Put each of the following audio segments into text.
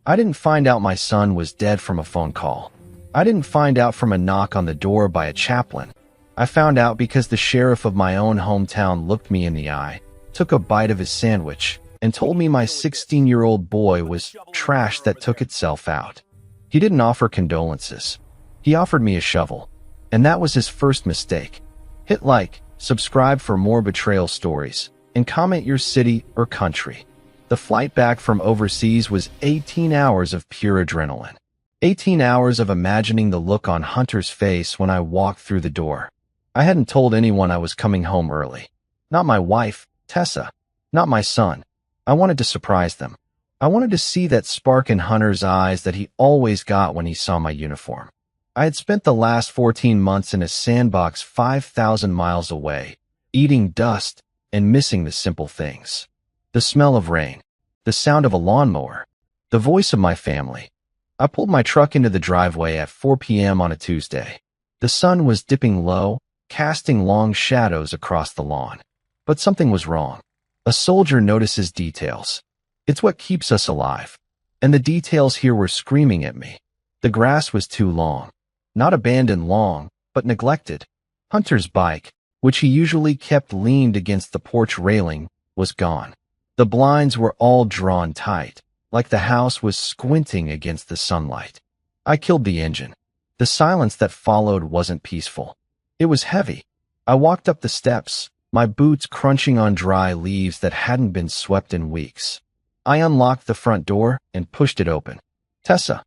I didn't find out my son was dead from a phone call. I didn't find out from a knock on the door by a chaplain. I found out because the sheriff of my own hometown looked me in the eye, took a bite of his sandwich, and told me my 16-year-old boy was trash that took itself out. He didn't offer condolences. He offered me a shovel. And that was his first mistake. Hit like, subscribe for more betrayal stories, and comment your city or country. The flight back from overseas was 18 hours of pure adrenaline. 18 hours of imagining the look on Hunter's face when I walked through the door. I hadn't told anyone I was coming home early. Not my wife, Tessa. Not my son. I wanted to surprise them. I wanted to see that spark in Hunter's eyes that he always got when he saw my uniform. I had spent the last 14 months in a sandbox 5,000 miles away, eating dust and missing the simple things. The smell of rain, the sound of a lawnmower, the voice of my family. I pulled my truck into the driveway at 4 p.m. on a Tuesday. The sun was dipping low, casting long shadows across the lawn. But something was wrong. A soldier notices details. It's what keeps us alive. And the details here were screaming at me. The grass was too long. Not abandoned long, but neglected. Hunter's bike, which he usually kept leaned against the porch railing, was gone. The blinds were all drawn tight, like the house was squinting against the sunlight. I killed the engine. The silence that followed wasn't peaceful. It was heavy. I walked up the steps, my boots crunching on dry leaves that hadn't been swept in weeks. I unlocked the front door and pushed it open. "Tessa,"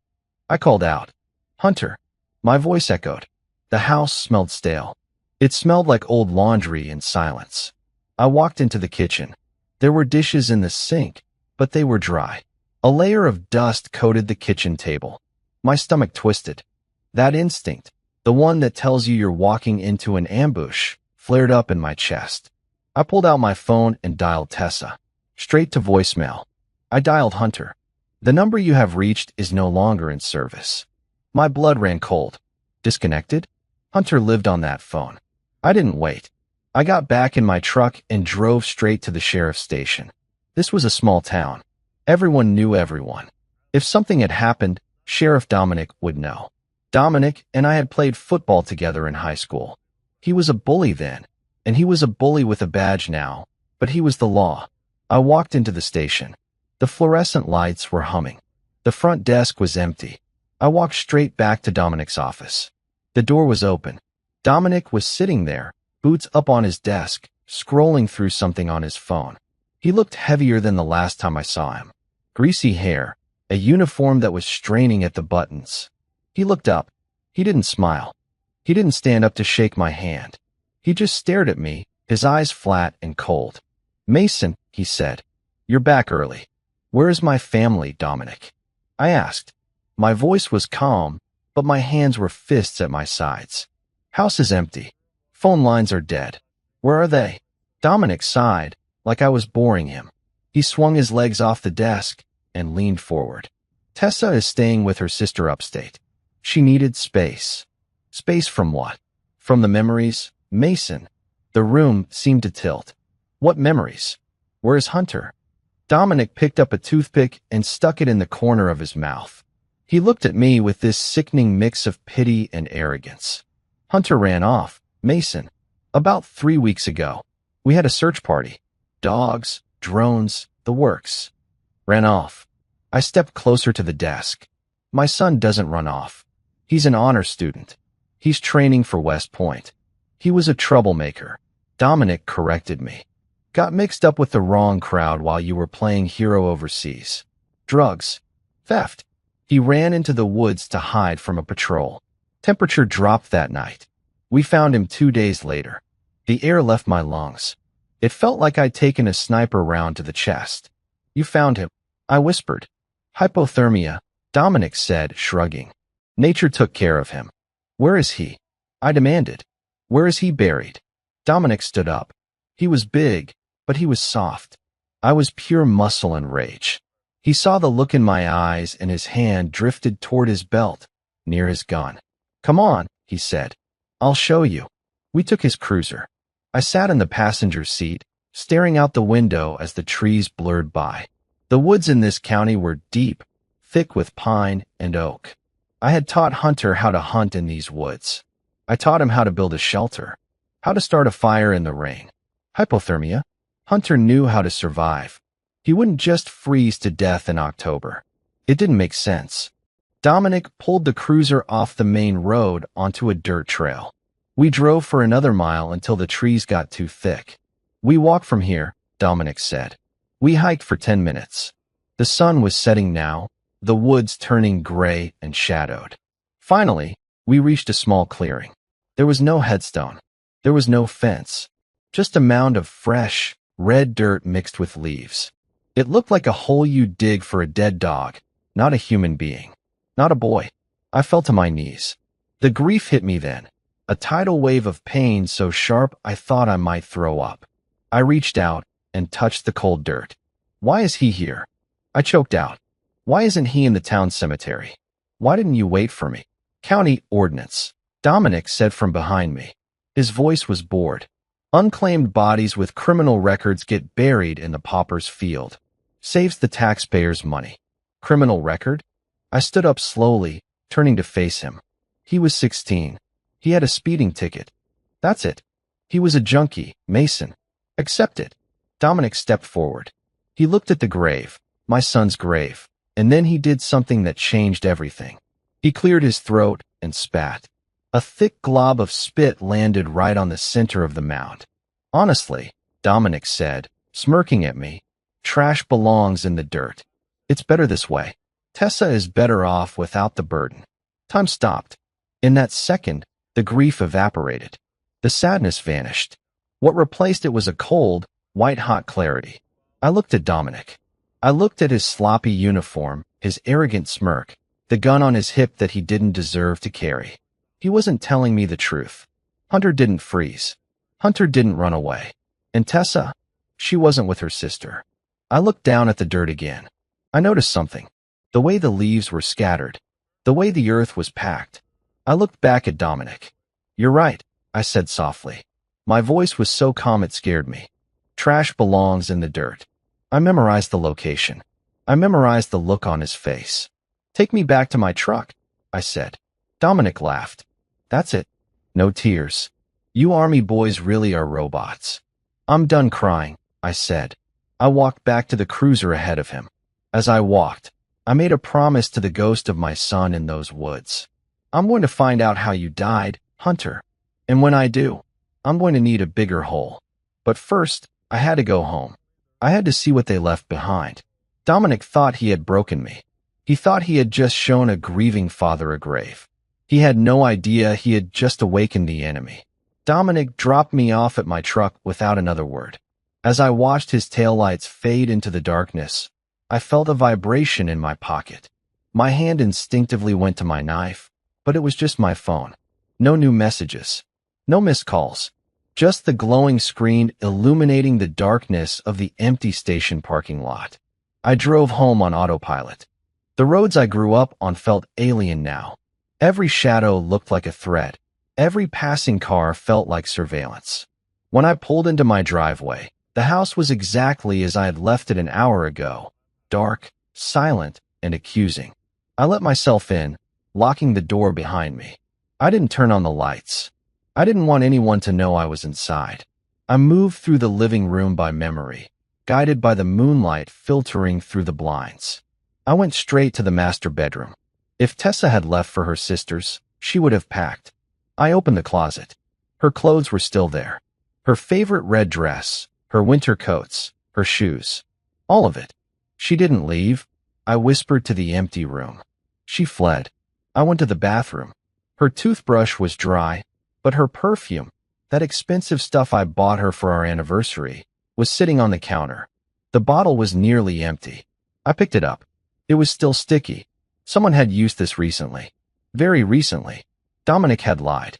I called out. "Hunter." My voice echoed. The house smelled stale. It smelled like old laundry and silence. I walked into the kitchen. There were dishes in the sink, but they were dry. A layer of dust coated the kitchen table. My stomach twisted. That instinct, the one that tells you you're walking into an ambush, flared up in my chest. I pulled out my phone and dialed Tessa. Straight to voicemail. I dialed Hunter. "The number you have reached is no longer in service." My blood ran cold. Disconnected? Hunter lived on that phone. I didn't wait. I got back in my truck and drove straight to the sheriff's station. This was a small town. Everyone knew everyone. If something had happened, Sheriff Dominic would know. Dominic and I had played football together in high school. He was a bully then, and he was a bully with a badge now, but he was the law. I walked into the station. The fluorescent lights were humming. The front desk was empty. I walked straight back to Dominic's office. The door was open. Dominic was sitting there, boots up on his desk, scrolling through something on his phone. He looked heavier than the last time I saw him. Greasy hair, a uniform that was straining at the buttons. He looked up. He didn't smile. He didn't stand up to shake my hand. He just stared at me, his eyes flat and cold. "Mason," he said, "you're back early." "Where is my family, Dominic?" I asked. My voice was calm, but my hands were fists at my sides. "House is empty. Phone lines are dead." "Where are they?" Dominic sighed, like I was boring him. He swung his legs off the desk and leaned forward. "Tessa is staying with her sister upstate. She needed space." "Space from what?" "From the memories, Mason." The room seemed to tilt. "What memories? Where is Hunter?" Dominic picked up a toothpick and stuck it in the corner of his mouth. He looked at me with this sickening mix of pity and arrogance. "Hunter ran off, Mason. About 3 weeks ago. We had a search party. Dogs, drones, the works. Ran off." I stepped closer to the desk. "My son doesn't run off. He's an honor student. He's training for West Point. He was a troublemaker." Dominic corrected me. "Got mixed up with the wrong crowd while you were playing hero overseas. Drugs. Theft. He ran into the woods to hide from a patrol. Temperature dropped that night. We found him 2 days later. The air left my lungs. It felt like I'd taken a sniper round to the chest." "You found him," I whispered. "Hypothermia," Dominic said, shrugging. "Nature took care of him." "Where is he?" I demanded. "Where is he buried?" Dominic stood up. He was big, but he was soft. I was pure muscle and rage. He saw the look in my eyes and his hand drifted toward his belt, near his gun. "Come on," he said. "I'll show you." We took his cruiser. I sat in the passenger seat, staring out the window as the trees blurred by. The woods in this county were deep, thick with pine and oak. I had taught Hunter how to hunt in these woods. I taught him how to build a shelter, how to start a fire in the rain. Hypothermia? Hunter knew how to survive. He wouldn't just freeze to death in October. It didn't make sense. Dominic pulled the cruiser off the main road onto a dirt trail. We drove for another mile until the trees got too thick. "We walk from here," Dominic said. We hiked for 10 minutes. The sun was setting now, the woods turning gray and shadowed. Finally, we reached a small clearing. There was no headstone. There was no fence. Just a mound of fresh, red dirt mixed with leaves. It looked like a hole you'd dig for a dead dog, not a human being. Not a boy. I fell to my knees. The grief hit me then, a tidal wave of pain so sharp I thought I might throw up. I reached out and touched the cold dirt. "Why is he here?" I choked out. "Why isn't he in the town cemetery? Why didn't you wait for me?" "County ordinance," Dominic said from behind me. His voice was bored. "Unclaimed bodies with criminal records get buried in the pauper's field. Saves the taxpayers money." Criminal record? I stood up slowly, turning to face him. He was 16. He had a speeding ticket. That's it. He was a junkie, Mason. Accept it. Dominic stepped forward. He looked at the grave, my son's grave, and then he did something that changed everything. He cleared his throat and spat. A thick glob of spit landed right on the center of the mound. "Honestly," Dominic said, smirking at me, "trash belongs in the dirt. It's better this way. Tessa is better off without the burden." Time stopped. In that second, the grief evaporated. The sadness vanished. What replaced it was a cold, white-hot clarity. I looked at Dominic. I looked at his sloppy uniform, his arrogant smirk, the gun on his hip that he didn't deserve to carry. He wasn't telling me the truth. Hunter didn't freeze. Hunter didn't run away. And Tessa? She wasn't with her sister. I looked down at the dirt again. I noticed something. The way the leaves were scattered. The way the earth was packed. I looked back at Dominic. "You're right," I said softly. My voice was so calm it scared me. "Trash belongs in the dirt." I memorized the location. I memorized the look on his face. "Take me back to my truck," I said. Dominic laughed. "That's it. No tears. You army boys really are robots." "I'm done crying," I said. I walked back to the cruiser ahead of him. As I walked, I made a promise to the ghost of my son in those woods. "I'm going to find out how you died, Hunter. And when I do, I'm going to need a bigger hole. But first, I had to go home. I had to see what they left behind." Dominic thought he had broken me. He thought he had just shown a grieving father a grave. He had no idea he had just awakened the enemy. Dominic dropped me off at my truck without another word. As I watched his taillights fade into the darkness, I felt a vibration in my pocket. My hand instinctively went to my knife, but it was just my phone. No new messages. No missed calls. Just the glowing screen illuminating the darkness of the empty station parking lot. I drove home on autopilot. The roads I grew up on felt alien now. Every shadow looked like a threat. Every passing car felt like surveillance. When I pulled into my driveway, the house was exactly as I had left it an hour ago. Dark, silent, and accusing. I let myself in, locking the door behind me. I didn't turn on the lights. I didn't want anyone to know I was inside. I moved through the living room by memory, guided by the moonlight filtering through the blinds. I went straight to the master bedroom. If Tessa had left for her sisters, she would have packed. I opened the closet. Her clothes were still there. Her favorite red dress, her winter coats, her shoes. All of it. She didn't leave. I whispered to the empty room. She fled. I went to the bathroom. Her toothbrush was dry, but her perfume, that expensive stuff I bought her for our anniversary, was sitting on the counter. The bottle was nearly empty. I picked it up. It was still sticky. Someone had used this recently. Very recently. Dominic had lied.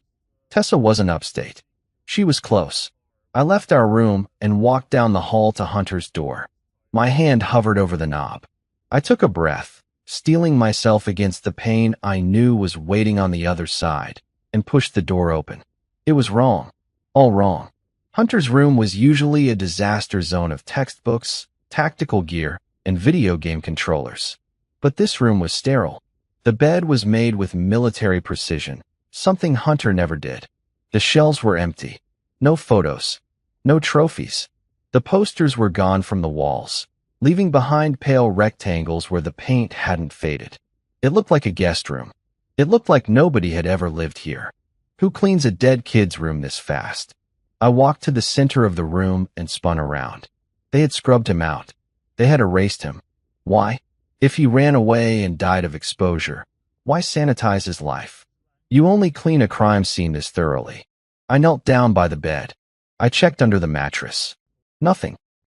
Tessa wasn't upstate. She was close. I left our room and walked down the hall to Hunter's door. My hand hovered over the knob. I took a breath, steeling myself against the pain I knew was waiting on the other side, and pushed the door open. It was wrong. All wrong. Hunter's room was usually a disaster zone of textbooks, tactical gear, and video game controllers. But this room was sterile. The bed was made with military precision, something Hunter never did. The shelves were empty. No photos. No trophies. The posters were gone from the walls, leaving behind pale rectangles where the paint hadn't faded. It looked like a guest room. It looked like nobody had ever lived here. Who cleans a dead kid's room this fast? I walked to the center of the room and spun around. They had scrubbed him out. They had erased him. Why? If he ran away and died of exposure, why sanitize his life? You only clean a crime scene this thoroughly. I knelt down by the bed. I checked under the mattress. Nothing.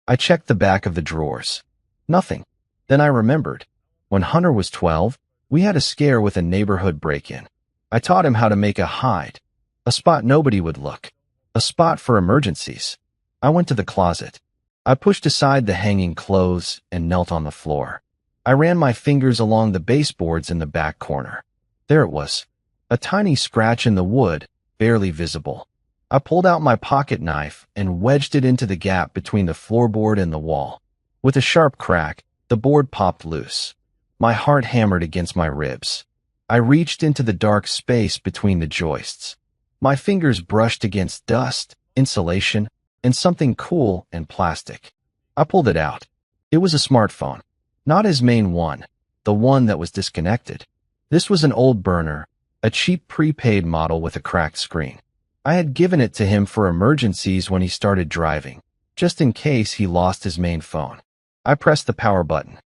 I checked the back of the drawers. Nothing. Then I remembered. When Hunter was 12, we had a scare with a neighborhood break-in. I taught him how to make a hide, a spot nobody would look, a spot for emergencies. I went to the closet. I pushed aside the hanging clothes and knelt on the floor. I ran my fingers along the baseboards in the back corner. There it was, a tiny scratch in the wood, barely visible. I pulled out my pocket knife and wedged it into the gap between the floorboard and the wall. With a sharp crack, the board popped loose. My heart hammered against my ribs. I reached into the dark space between the joists. My fingers brushed against dust, insulation, and something cool and plastic. I pulled it out. It was a smartphone. Not his main one, the one that was disconnected. This was an old burner, a cheap prepaid model with a cracked screen. I had given it to him for emergencies when he started driving, just in case he lost his main phone. I pressed the power button.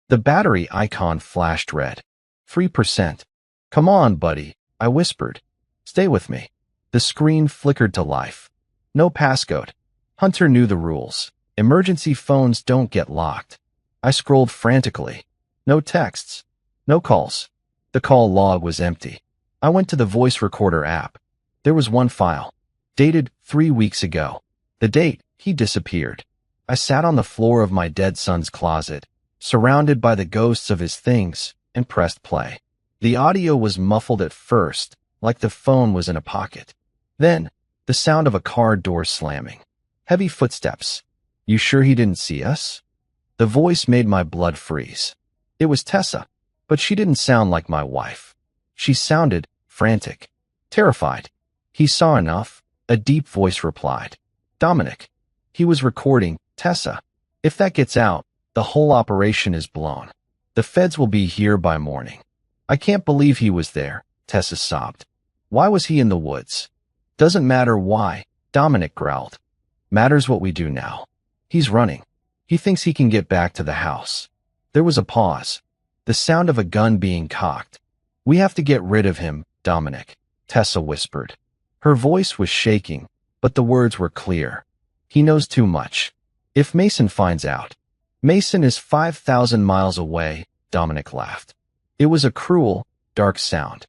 The battery icon flashed red. 3%. Come on, buddy, I whispered. Stay with me. The screen flickered to life. No passcode. Hunter knew the rules. Emergency phones don't get locked. I scrolled frantically. No texts. No calls. The call log was empty. I went to the voice recorder app. There was one file, dated 3 weeks ago. The date, he disappeared. I sat on the floor of my dead son's closet, surrounded by the ghosts of his things, and pressed play. The audio was muffled at first, like the phone was in a pocket. Then, the sound of a car door slamming. Heavy footsteps. You sure he didn't see us? The voice made my blood freeze. It was Tessa, but she didn't sound like my wife. She sounded frantic, terrified. He saw enough, a deep voice replied. Dominic. He was recording, Tessa. If that gets out, the whole operation is blown. The feds will be here by morning. I can't believe he was there, Tessa sobbed. Why was he in the woods? Doesn't matter why, Dominic growled. Matters what we do now. He's running. He thinks he can get back to the house. There was a pause. The sound of a gun being cocked. We have to get rid of him, Dominic, Tessa whispered. Her voice was shaking, but the words were clear. He knows too much. If Mason finds out. Mason is 5,000 miles away, Dominic laughed. It was a cruel, dark sound.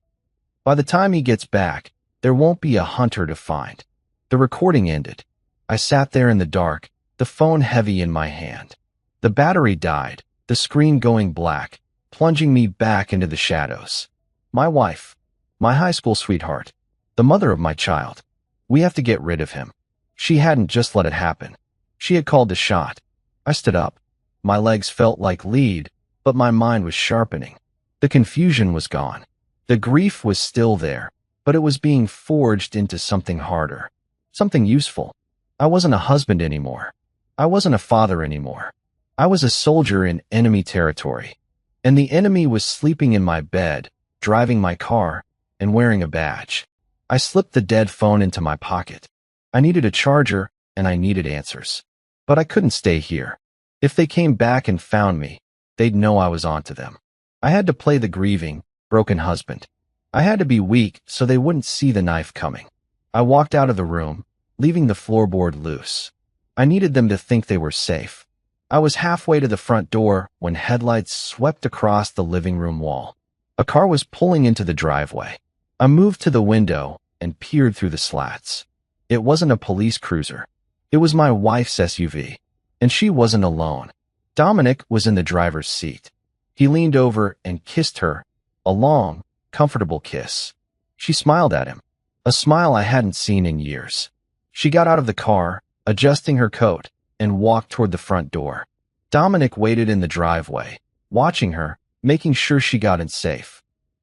By the time he gets back, there won't be a Hunter to find. The recording ended. I sat there in the dark, the phone heavy in my hand. The battery died, the screen going black, plunging me back into the shadows. My wife. My high school sweetheart. The mother of my child. We have to get rid of him. She hadn't just let it happen. She had called the shot. I stood up. My legs felt like lead, but my mind was sharpening. The confusion was gone. The grief was still there, but it was being forged into something harder, something useful. I wasn't a husband anymore. I wasn't a father anymore. I was a soldier in enemy territory. And the enemy was sleeping in my bed, driving my car, and wearing a badge. I slipped the dead phone into my pocket. I needed a charger, and I needed answers. But I couldn't stay here. If they came back and found me, they'd know I was onto them. I had to play the grieving, broken husband. I had to be weak so they wouldn't see the knife coming. I walked out of the room, leaving the floorboard loose. I needed them to think they were safe. I was halfway to the front door when headlights swept across the living room wall. A car was pulling into the driveway. I moved to the window and peered through the slats. It wasn't a police cruiser. It was my wife's SUV. And she wasn't alone. Dominic was in the driver's seat. He leaned over and kissed her, a long, comfortable kiss. She smiled at him, a smile I hadn't seen in years. She got out of the car, adjusting her coat, and walked toward the front door. Dominic waited in the driveway, watching her, making sure she got in safe.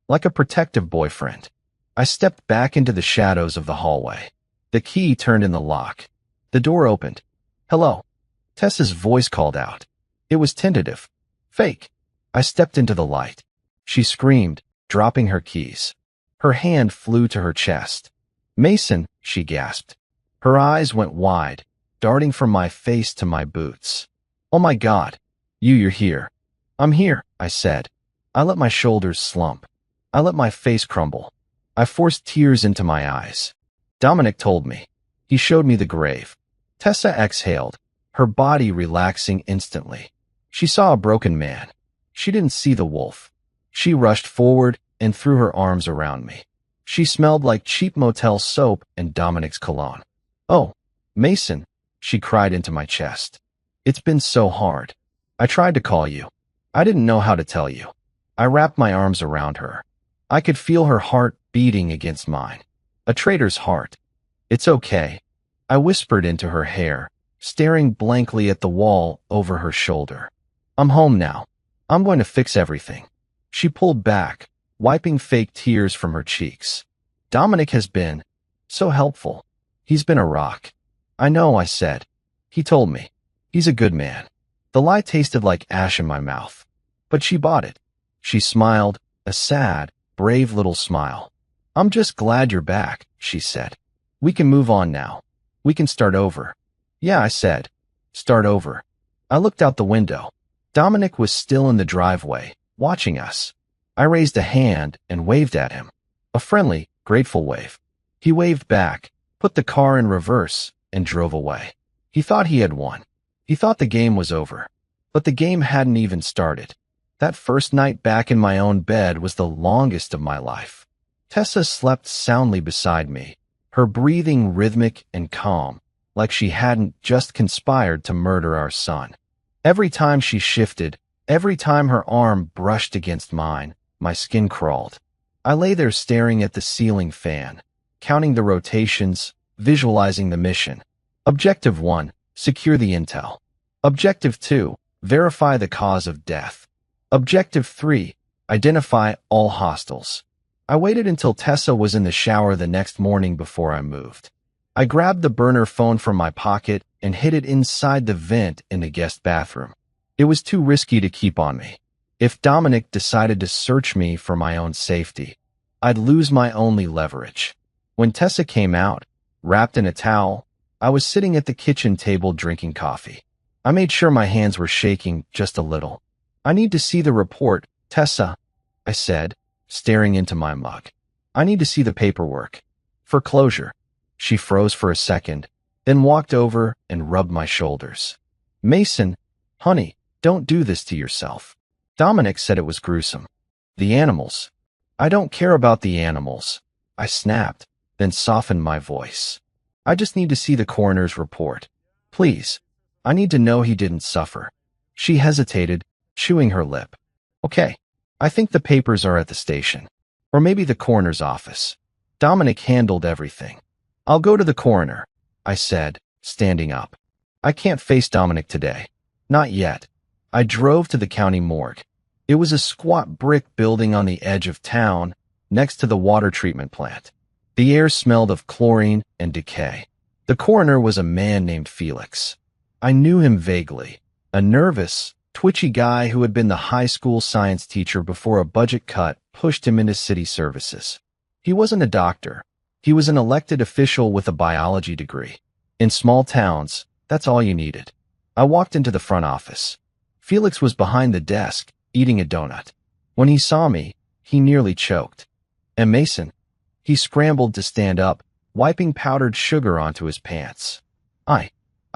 Like a protective boyfriend. I stepped back into the shadows of the hallway. The key turned in the lock. The door opened. "Hello." Tessa's voice called out. It was tentative. Fake. I stepped into the light. She screamed, dropping her keys. Her hand flew to her chest. "Mason," she gasped. Her eyes went wide, darting from my face to my boots. "Oh my God. You're here." "I'm here," I said. I let my shoulders slump. I let my face crumble. I forced tears into my eyes. Dominic told me. He showed me the grave. Tessa exhaled, her body relaxing instantly. She saw a broken man. She didn't see the wolf. She rushed forward and threw her arms around me. She smelled like cheap motel soap and Dominic's cologne. "Oh, Mason," she cried into my chest. "It's been so hard. I tried to call you. I didn't know how to tell you." I wrapped my arms around her. I could feel her heart beating against mine. A traitor's heart. "It's okay," I whispered into her hair, staring blankly at the wall over her shoulder. "I'm home now. I'm going to fix everything." She pulled back, wiping fake tears from her cheeks. "Dominic has been so helpful. He's been a rock." "I know," I said. "He told me. He's a good man." The lie tasted like ash in my mouth. But she bought it. She smiled, a sad, brave little smile. "I'm just glad you're back," she said. "We can move on now. We can start over." "Yeah," I said. "Start over." I looked out the window. Dominic was still in the driveway, watching us. I raised a hand and waved at him. A friendly, grateful wave. He waved back, put the car in reverse, and drove away. He thought he had won. He thought the game was over. But the game hadn't even started. That first night back in my own bed was the longest of my life. Tessa slept soundly beside me, her breathing rhythmic and calm, like she hadn't just conspired to murder our son. Every time she shifted, every time her arm brushed against mine, my skin crawled. I lay there staring at the ceiling fan, counting the rotations, visualizing the mission. Objective 1, secure the intel. Objective 2, verify the cause of death. Objective 3, identify all hostiles. I waited until Tessa was in the shower the next morning before I moved. I grabbed the burner phone from my pocket and hid it inside the vent in the guest bathroom. It was too risky to keep on me. If Dominic decided to search me for my own safety, I'd lose my only leverage. When Tessa came out, wrapped in a towel, I was sitting at the kitchen table drinking coffee. I made sure my hands were shaking just a little. "I need to see the report, Tessa," I said, staring into my mug. "I need to see the paperwork. For closure." She froze for a second, then walked over and rubbed my shoulders. "Mason, honey, don't do this to yourself." Dominic said it was gruesome. "The animals." "I don't care about the animals," I snapped, then softened my voice. "I just need to see the coroner's report. Please. I need to know he didn't suffer." She hesitated, chewing her lip. "Okay. I think the papers are at the station. Or maybe the coroner's office. Dominic handled everything." "I'll go to the coroner," I said, standing up. "I can't face Dominic today. Not yet." I drove to the county morgue. It was a squat brick building on the edge of town, next to the water treatment plant. The air smelled of chlorine and decay. The coroner was a man named Felix. I knew him vaguely. A nervous, twitchy guy who had been the high school science teacher before a budget cut pushed him into city services. He wasn't a doctor. He was an elected official with a biology degree. In small towns, that's all you needed. I walked into the front office. Felix was behind the desk, eating a donut. When he saw me, he nearly choked. "And Mason?" He scrambled to stand up, wiping powdered sugar onto his pants. I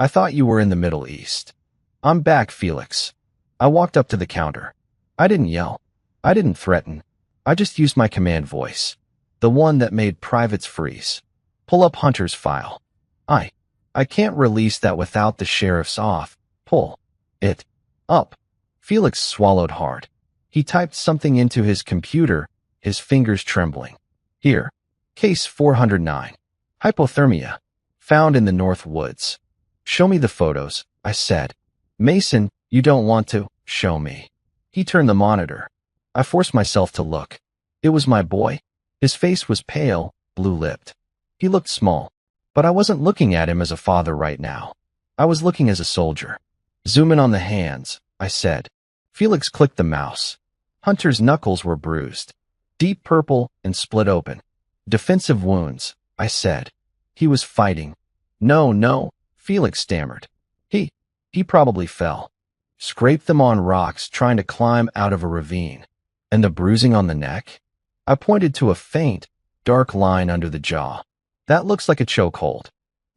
thought you were in the Middle East." "I'm back, Felix." I walked up to the counter. I didn't yell. I didn't threaten. I just used my command voice. The one that made privates freeze. "Pull up Hunter's file." I can't release that without the sheriff's off. "Pull it up." Felix swallowed hard. He typed something into his computer, his fingers trembling. "Here. Case 409. Hypothermia. Found in the North Woods." "Show me the photos," I said. "Mason, you don't want to show me." He turned the monitor. I forced myself to look. It was my boy. His face was pale, blue-lipped. He looked small, but I wasn't looking at him as a father right now. I was looking as a soldier. Zoom in on the hands, I said. Felix clicked the mouse. Hunter's knuckles were bruised, deep purple and split open. Defensive wounds, I said. He was fighting. No, Felix stammered. He probably fell. Scraped them on rocks trying to climb out of a ravine. And the bruising on the neck? I pointed to a faint, dark line under the jaw. That looks like a chokehold.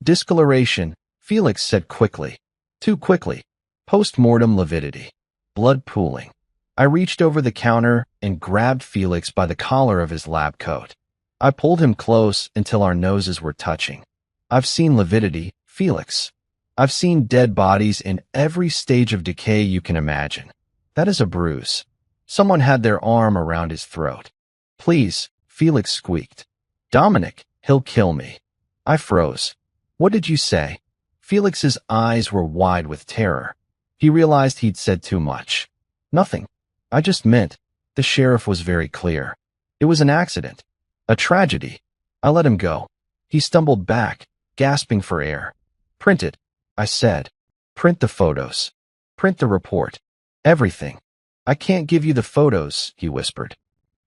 Discoloration, Felix said quickly. Too quickly. Post-mortem lividity. Blood pooling. I reached over the counter and grabbed Felix by the collar of his lab coat. I pulled him close until our noses were touching. I've seen lividity, Felix. I've seen dead bodies in every stage of decay you can imagine. That is a bruise. Someone had their arm around his throat. Please, Felix squeaked. Dominic, he'll kill me. I froze. What did you say? Felix's eyes were wide with terror. He realized he'd said too much. Nothing. I just meant, the sheriff was very clear. It was an accident. A tragedy. I let him go. He stumbled back, gasping for air. Print it, I said. Print the photos. Print the report. Everything. I can't give you the photos, he whispered.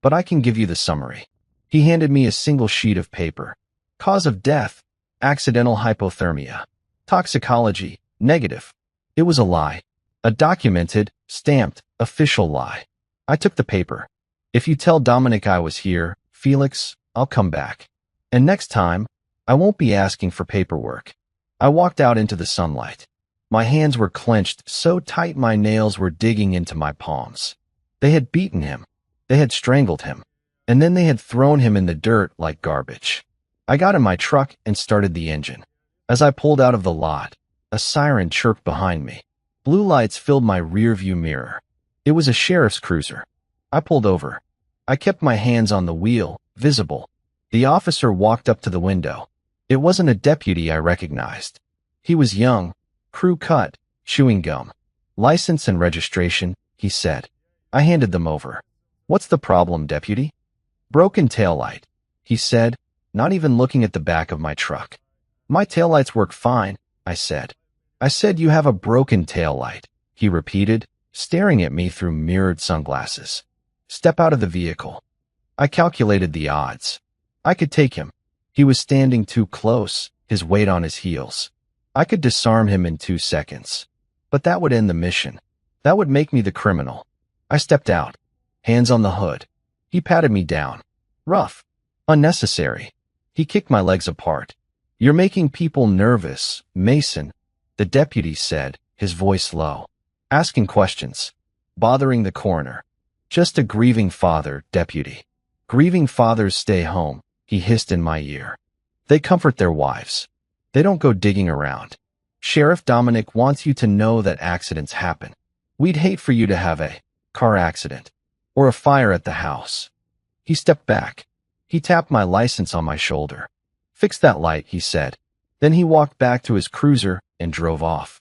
But I can give you the summary. He handed me a single sheet of paper. Cause of death, accidental hypothermia. Toxicology, negative. It was a lie. A documented, stamped, official lie. I took the paper. If you tell Dominic I was here, Felix, I'll come back. And next time, I won't be asking for paperwork. I walked out into the sunlight. My hands were clenched so tight my nails were digging into my palms. They had beaten him. They had strangled him. And then they had thrown him in the dirt like garbage. I got in my truck and started the engine. As I pulled out of the lot, a siren chirped behind me. Blue lights filled my rearview mirror. It was a sheriff's cruiser. I pulled over. I kept my hands on the wheel, visible. The officer walked up to the window. It wasn't a deputy I recognized. He was young, crew cut, chewing gum. License and registration, he said. I handed them over. What's the problem, deputy? Broken taillight, he said, not even looking at the back of my truck. My taillights work fine, I said. I said you have a broken taillight, he repeated, staring at me through mirrored sunglasses. Step out of the vehicle. I calculated the odds. I could take him. He was standing too close, his weight on his heels. I could disarm him in 2 seconds. But that would end the mission. That would make me the criminal. I stepped out, hands on the hood. He patted me down. Rough. Unnecessary. He kicked my legs apart. You're making people nervous, Mason, the deputy said, his voice low. Asking questions. Bothering the coroner. Just a grieving father, deputy. Grieving fathers stay home, he hissed in my ear. They comfort their wives. They don't go digging around. Sheriff Dominic wants you to know that accidents happen. We'd hate for you to have a car accident or a fire at the house. He stepped back. He tapped my license on my shoulder. Fix that light, he said. Then he walked back to his cruiser and drove off.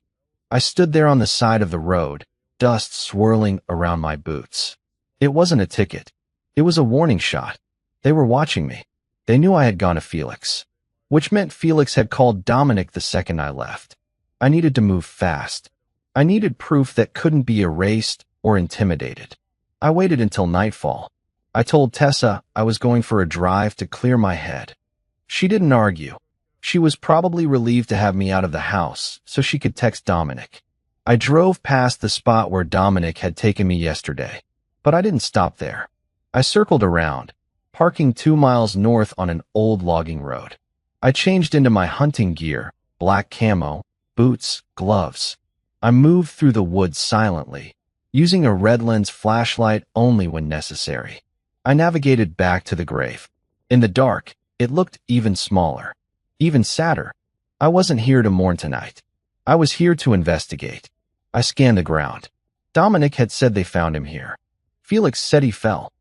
I stood there on the side of the road, dust swirling around my boots. It wasn't a ticket. It was a warning shot. They were watching me. They knew I had gone to Felix, which meant Felix had called Dominic the second I left. I needed to move fast. I needed proof that couldn't be erased or intimidated. I waited until nightfall. I told Tessa I was going for a drive to clear my head. She didn't argue. She was probably relieved to have me out of the house so she could text Dominic. I drove past the spot where Dominic had taken me yesterday, but I didn't stop there. I circled around, parking 2 miles north on an old logging road. I changed into my hunting gear, black camo, boots, gloves. I moved through the woods silently, using a red lens flashlight only when necessary. I navigated back to the grave. In the dark, it looked even smaller, even sadder. I wasn't here to mourn tonight. I was here to investigate. I scanned the ground. Dominic had said they found him here. Felix said he fell.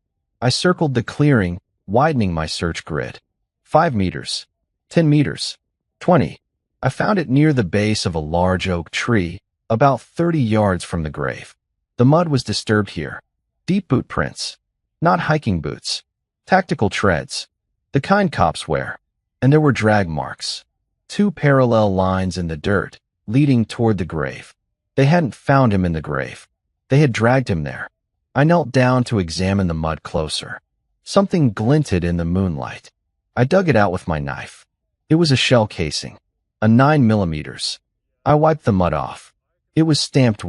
I circled the clearing, widening my search grid. 5 meters, 10 meters, 20. I found it near the base of a large oak tree, about 30 yards from the grave. The mud was disturbed here. Deep boot prints. Not hiking boots. Tactical treads. The kind cops wear. And there were drag marks. 2 parallel lines in the dirt, leading toward the grave. They hadn't found him in the grave. They had dragged him there. I knelt down to examine the mud closer. Something glinted in the moonlight. I dug it out with my knife. It was a shell casing. A 9mm. I wiped the mud off. It was stamped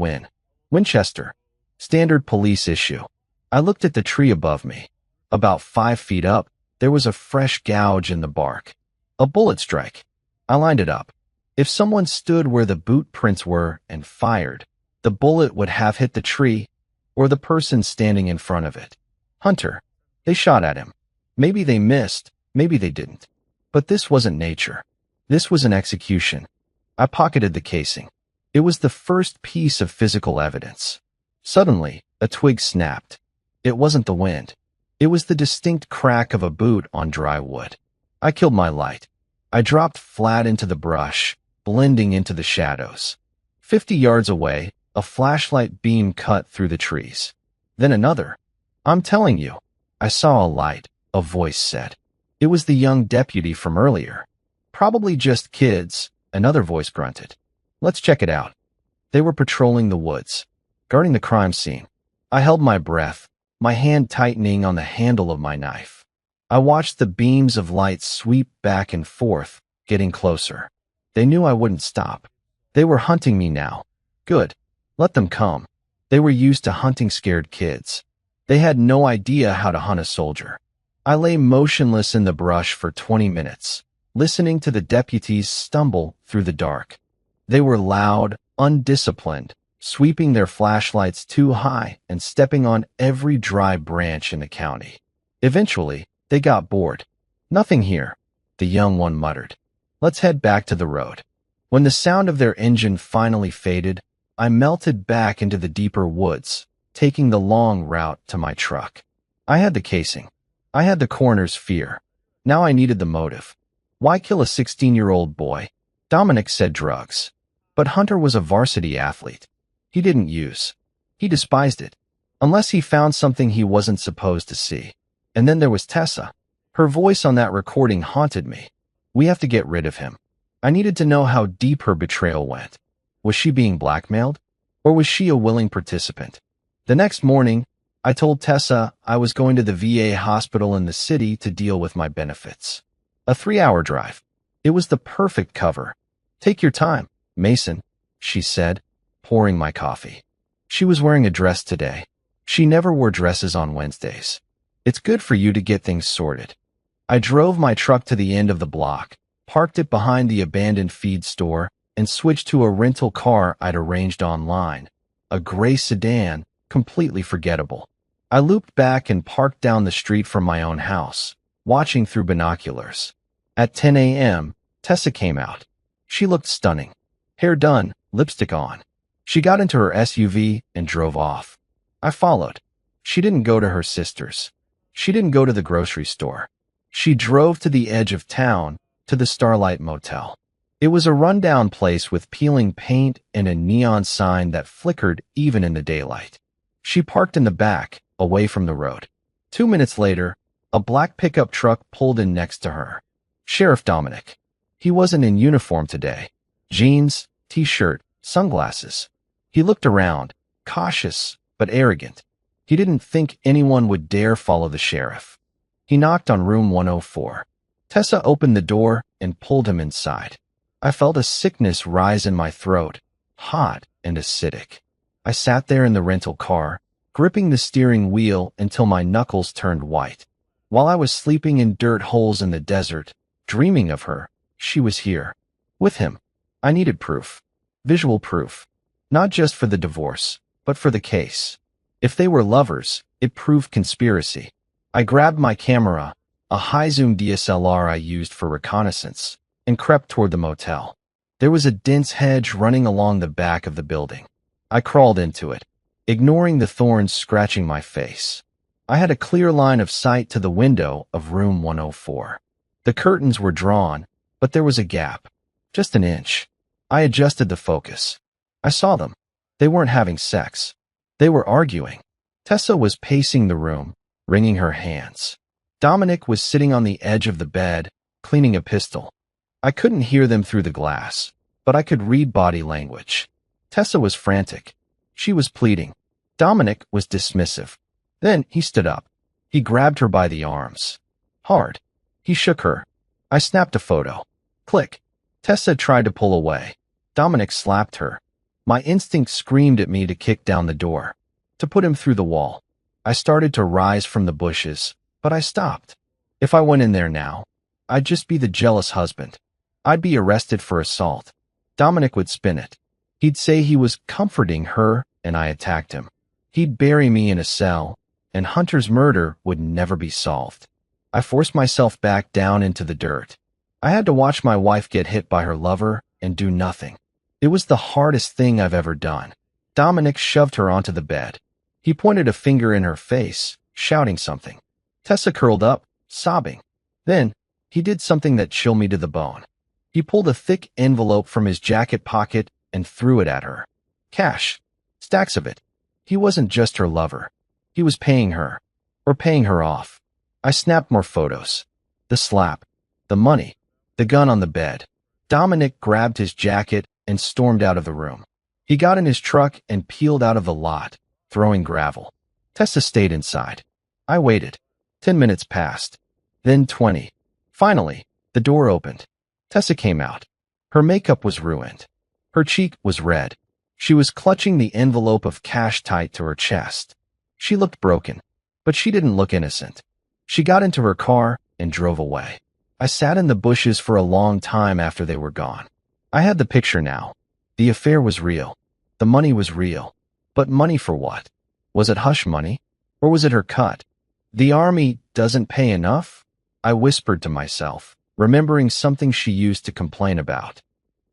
Winchester. Standard police issue. I looked at the tree above me. About 5 feet up, there was a fresh gouge in the bark. A bullet strike. I lined it up. If someone stood where the boot prints were and fired, the bullet would have hit the tree or the person standing in front of it. Hunter. They shot at him. Maybe they missed, maybe they didn't. But this wasn't nature. This was an execution. I pocketed the casing. It was the first piece of physical evidence. Suddenly, a twig snapped. It wasn't the wind. It was the distinct crack of a boot on dry wood. I killed my light. I dropped flat into the brush, blending into the shadows. 50 yards away, a flashlight beam cut through the trees. Then another. I'm telling you. I saw a light, a voice said. It was the young deputy from earlier. Probably just kids, another voice grunted. Let's check it out. They were patrolling the woods, guarding the crime scene. I held my breath, my hand tightening on the handle of my knife. I watched the beams of light sweep back and forth, getting closer. They knew I wouldn't stop. They were hunting me now. Good. Let them come. They were used to hunting scared kids. They had no idea how to hunt a soldier. I lay motionless in the brush for 20 minutes, listening to the deputies stumble through the dark. They were loud, undisciplined, sweeping their flashlights too high and stepping on every dry branch in the county. Eventually, they got bored. Nothing here, the young one muttered. Let's head back to the road. When the sound of their engine finally faded, I melted back into the deeper woods, taking the long route to my truck. I had the casing. I had the coroner's fear. Now I needed the motive. Why kill a 16-year-old boy? Dominic said drugs. But Hunter was a varsity athlete. He didn't use. He despised it. Unless he found something he wasn't supposed to see. And then there was Tessa. Her voice on that recording haunted me. We have to get rid of him. I needed to know how deep her betrayal went. Was she being blackmailed? Or was she a willing participant? The next morning, I told Tessa I was going to the VA hospital in the city to deal with my benefits. A 3-hour drive. It was the perfect cover. Take your time, Mason, she said, pouring my coffee. She was wearing a dress today. She never wore dresses on Wednesdays. It's good for you to get things sorted. I drove my truck to the end of the block, parked it behind the abandoned feed store, and switched to a rental car I'd arranged online. A gray sedan, completely forgettable. I looped back and parked down the street from my own house, watching through binoculars. At 10 a.m., Tessa came out. She looked stunning. Hair done, lipstick on. She got into her SUV and drove off. I followed. She didn't go to her sister's. She didn't go to the grocery store. She drove to the edge of town, to the Starlight Motel. It was a rundown place with peeling paint and a neon sign that flickered even in the daylight. She parked in the back, away from the road. 2 minutes later, a black pickup truck pulled in next to her. Sheriff Dominic. He wasn't in uniform today. Jeans, t-shirt, sunglasses. He looked around, cautious but arrogant. He didn't think anyone would dare follow the sheriff. He knocked on room 104. Tessa opened the door and pulled him inside. I felt a sickness rise in my throat, hot and acidic. I sat there in the rental car, gripping the steering wheel until my knuckles turned white. While I was sleeping in dirt holes in the desert, dreaming of her, she was here. With him. I needed proof. Visual proof. Not just for the divorce, but for the case. If they were lovers, it proved conspiracy. I grabbed my camera, a high-zoom DSLR I used for reconnaissance, and crept toward the motel. There was a dense hedge running along the back of the building. I crawled into it, ignoring the thorns scratching my face. I had a clear line of sight to the window of room 104. The curtains were drawn, but there was a gap. Just an inch. I adjusted the focus. I saw them. They weren't having sex. They were arguing. Tessa was pacing the room, wringing her hands. Dominic was sitting on the edge of the bed, cleaning a pistol. I couldn't hear them through the glass, but I could read body language. Tessa was frantic. She was pleading. Dominic was dismissive. Then he stood up. He grabbed her by the arms. Hard. He shook her. I snapped a photo. Click. Tessa tried to pull away. Dominic slapped her. My instinct screamed at me to kick down the door, to put him through the wall. I started to rise from the bushes, but I stopped. If I went in there now, I'd just be the jealous husband. I'd be arrested for assault. Dominic would spin it. He'd say he was comforting her and I attacked him. He'd bury me in a cell, and Hunter's murder would never be solved. I forced myself back down into the dirt. I had to watch my wife get hit by her lover and do nothing. It was the hardest thing I've ever done. Dominic shoved her onto the bed. He pointed a finger in her face, shouting something. Tessa curled up, sobbing. Then, he did something that chilled me to the bone. He pulled a thick envelope from his jacket pocket and threw it at her. Cash. Stacks of it. He wasn't just her lover. He was paying her. Or paying her off. I snapped more photos. The slap. The money. The gun on the bed. Dominic grabbed his jacket and stormed out of the room. He got in his truck and peeled out of the lot, throwing gravel. Tessa stayed inside. I waited. 10 minutes passed. Then 20. Finally, the door opened. Tessa came out. Her makeup was ruined. Her cheek was red. She was clutching the envelope of cash tight to her chest. She looked broken, but she didn't look innocent. She got into her car and drove away. I sat in the bushes for a long time after they were gone. I had the picture now. The affair was real. The money was real. But money for what? Was it hush money? Or was it her cut? The army doesn't pay enough? I whispered to myself, remembering something she used to complain about.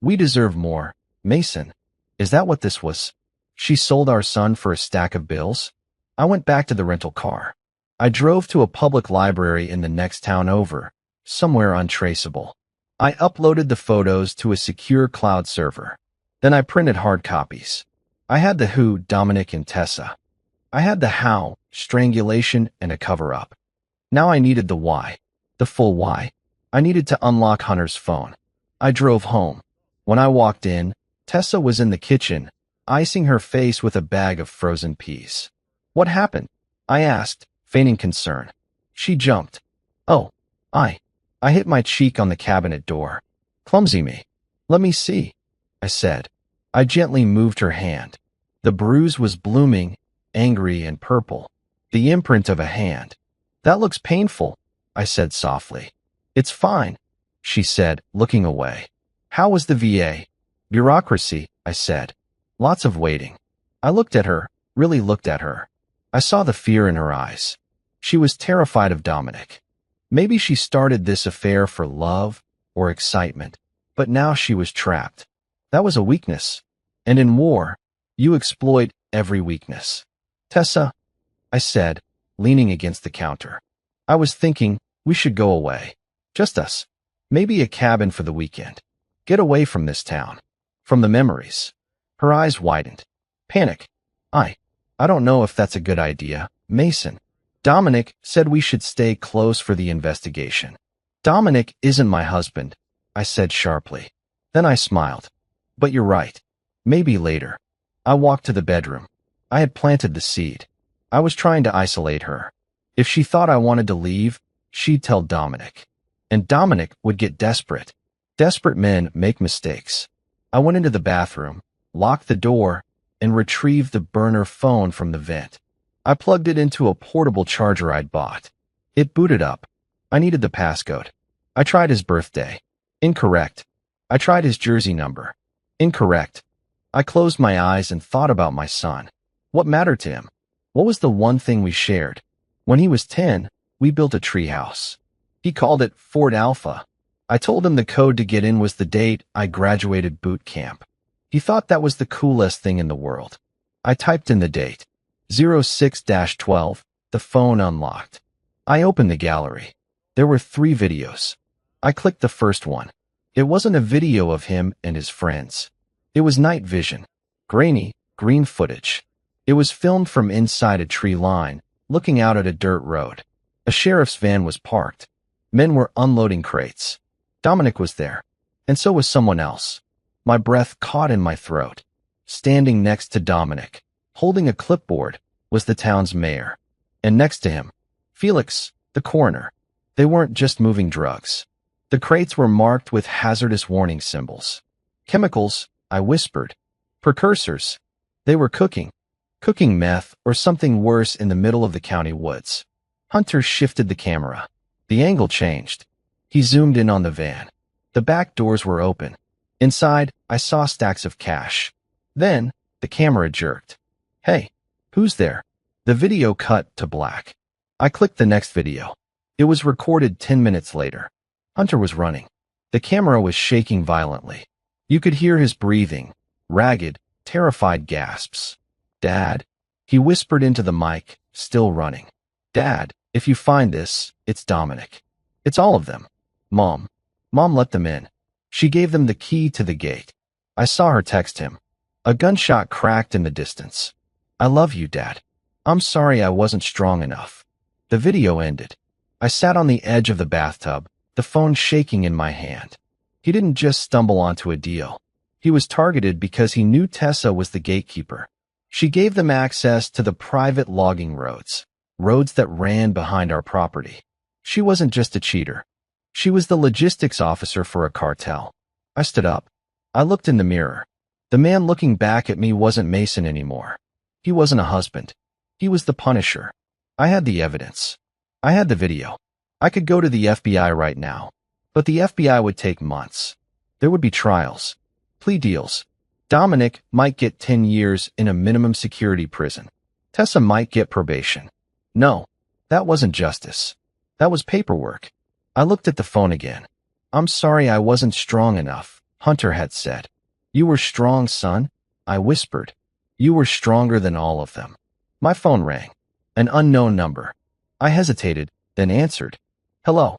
We deserve more. Mason, is that what this was? She sold our son for a stack of bills? I went back to the rental car. I drove to a public library in the next town over, somewhere untraceable. I uploaded the photos to a secure cloud server. Then I printed hard copies. I had the who, Dominic and Tessa. I had the how, strangulation and a cover-up. Now I needed the why, the full why. I needed to unlock Hunter's phone. I drove home. When I walked in, Tessa was in the kitchen, icing her face with a bag of frozen peas. What happened? I asked, feigning concern. She jumped. Oh, I hit my cheek on the cabinet door. Clumsy me. Let me see, I said. I gently moved her hand. The bruise was blooming, angry and purple. The imprint of a hand. That looks painful, I said softly. It's fine, she said, looking away. How was the VA? Bureaucracy, I said. Lots of waiting. I looked at her, really looked at her. I saw the fear in her eyes. She was terrified of Dominic. Maybe she started this affair for love or excitement, but now she was trapped. That was a weakness. And in war, you exploit every weakness. Tessa, I said, leaning against the counter. I was thinking we should go away. Just us. Maybe a cabin for the weekend. Get away from this town. From the memories. Her eyes widened. Panic. I don't know if that's a good idea, Mason. Dominic said we should stay close for the investigation. Dominic isn't my husband, I said sharply. Then I smiled. But you're right. Maybe later. I walked to the bedroom. I had planted the seed. I was trying to isolate her. If she thought I wanted to leave, she'd tell Dominic. And Dominic would get desperate. Desperate men make mistakes. I went into the bathroom, locked the door, and retrieved the burner phone from the vent. I plugged it into a portable charger I'd bought. It booted up. I needed the passcode. I tried his birthday. Incorrect. I tried his jersey number. Incorrect. I closed my eyes and thought about my son. What mattered to him? What was the one thing we shared? When he was 10, we built a treehouse. He called it Fort Alpha. I told him the code to get in was the date I graduated boot camp. He thought that was the coolest thing in the world. I typed in the date. 06-12, the phone unlocked. I opened the gallery. There were 3 videos. I clicked the first one. It wasn't a video of him and his friends. It was night vision. Grainy, green footage. It was filmed from inside a tree line, looking out at a dirt road. A sheriff's van was parked. Men were unloading crates. Dominic was there, and so was someone else. My breath caught in my throat. Standing next to Dominic, holding a clipboard, was the town's mayor. And next to him, Felix, the coroner. They weren't just moving drugs. The crates were marked with hazardous warning symbols. Chemicals, I whispered. Precursors. They were cooking meth or something worse in the middle of the county woods. Hunter shifted the camera. The angle changed. He zoomed in on the van. The back doors were open. Inside, I saw stacks of cash. Then, the camera jerked. Hey, who's there? The video cut to black. I clicked the next video. It was recorded 10 minutes later. Hunter was running. The camera was shaking violently. You could hear his breathing, ragged, terrified gasps. Dad, he whispered into the mic, still running. Dad, if you find this, it's Dominic. It's all of them. Mom let them in. She gave them the key to the gate. I saw her text him. A gunshot cracked in the distance. I love you, Dad. I'm sorry I wasn't strong enough. The video ended. I sat on the edge of the bathtub, the phone shaking in my hand. He didn't just stumble onto a deal. He was targeted because he knew Tessa was the gatekeeper. She gave them access to the private logging roads that ran behind our property. She wasn't just a cheater. She was the logistics officer for a cartel. I stood up. I looked in the mirror. The man looking back at me wasn't Mason anymore. He wasn't a husband. He was the Punisher. I had the evidence. I had the video. I could go to the FBI right now. But the FBI would take months. There would be trials, plea deals. Dominic might get 10 years in a minimum security prison. Tessa might get probation. No, that wasn't justice. That was paperwork. I looked at the phone again. I'm sorry I wasn't strong enough, Hunter had said. You were strong, son, I whispered. You were stronger than all of them. My phone rang. An unknown number. I hesitated, then answered. Hello.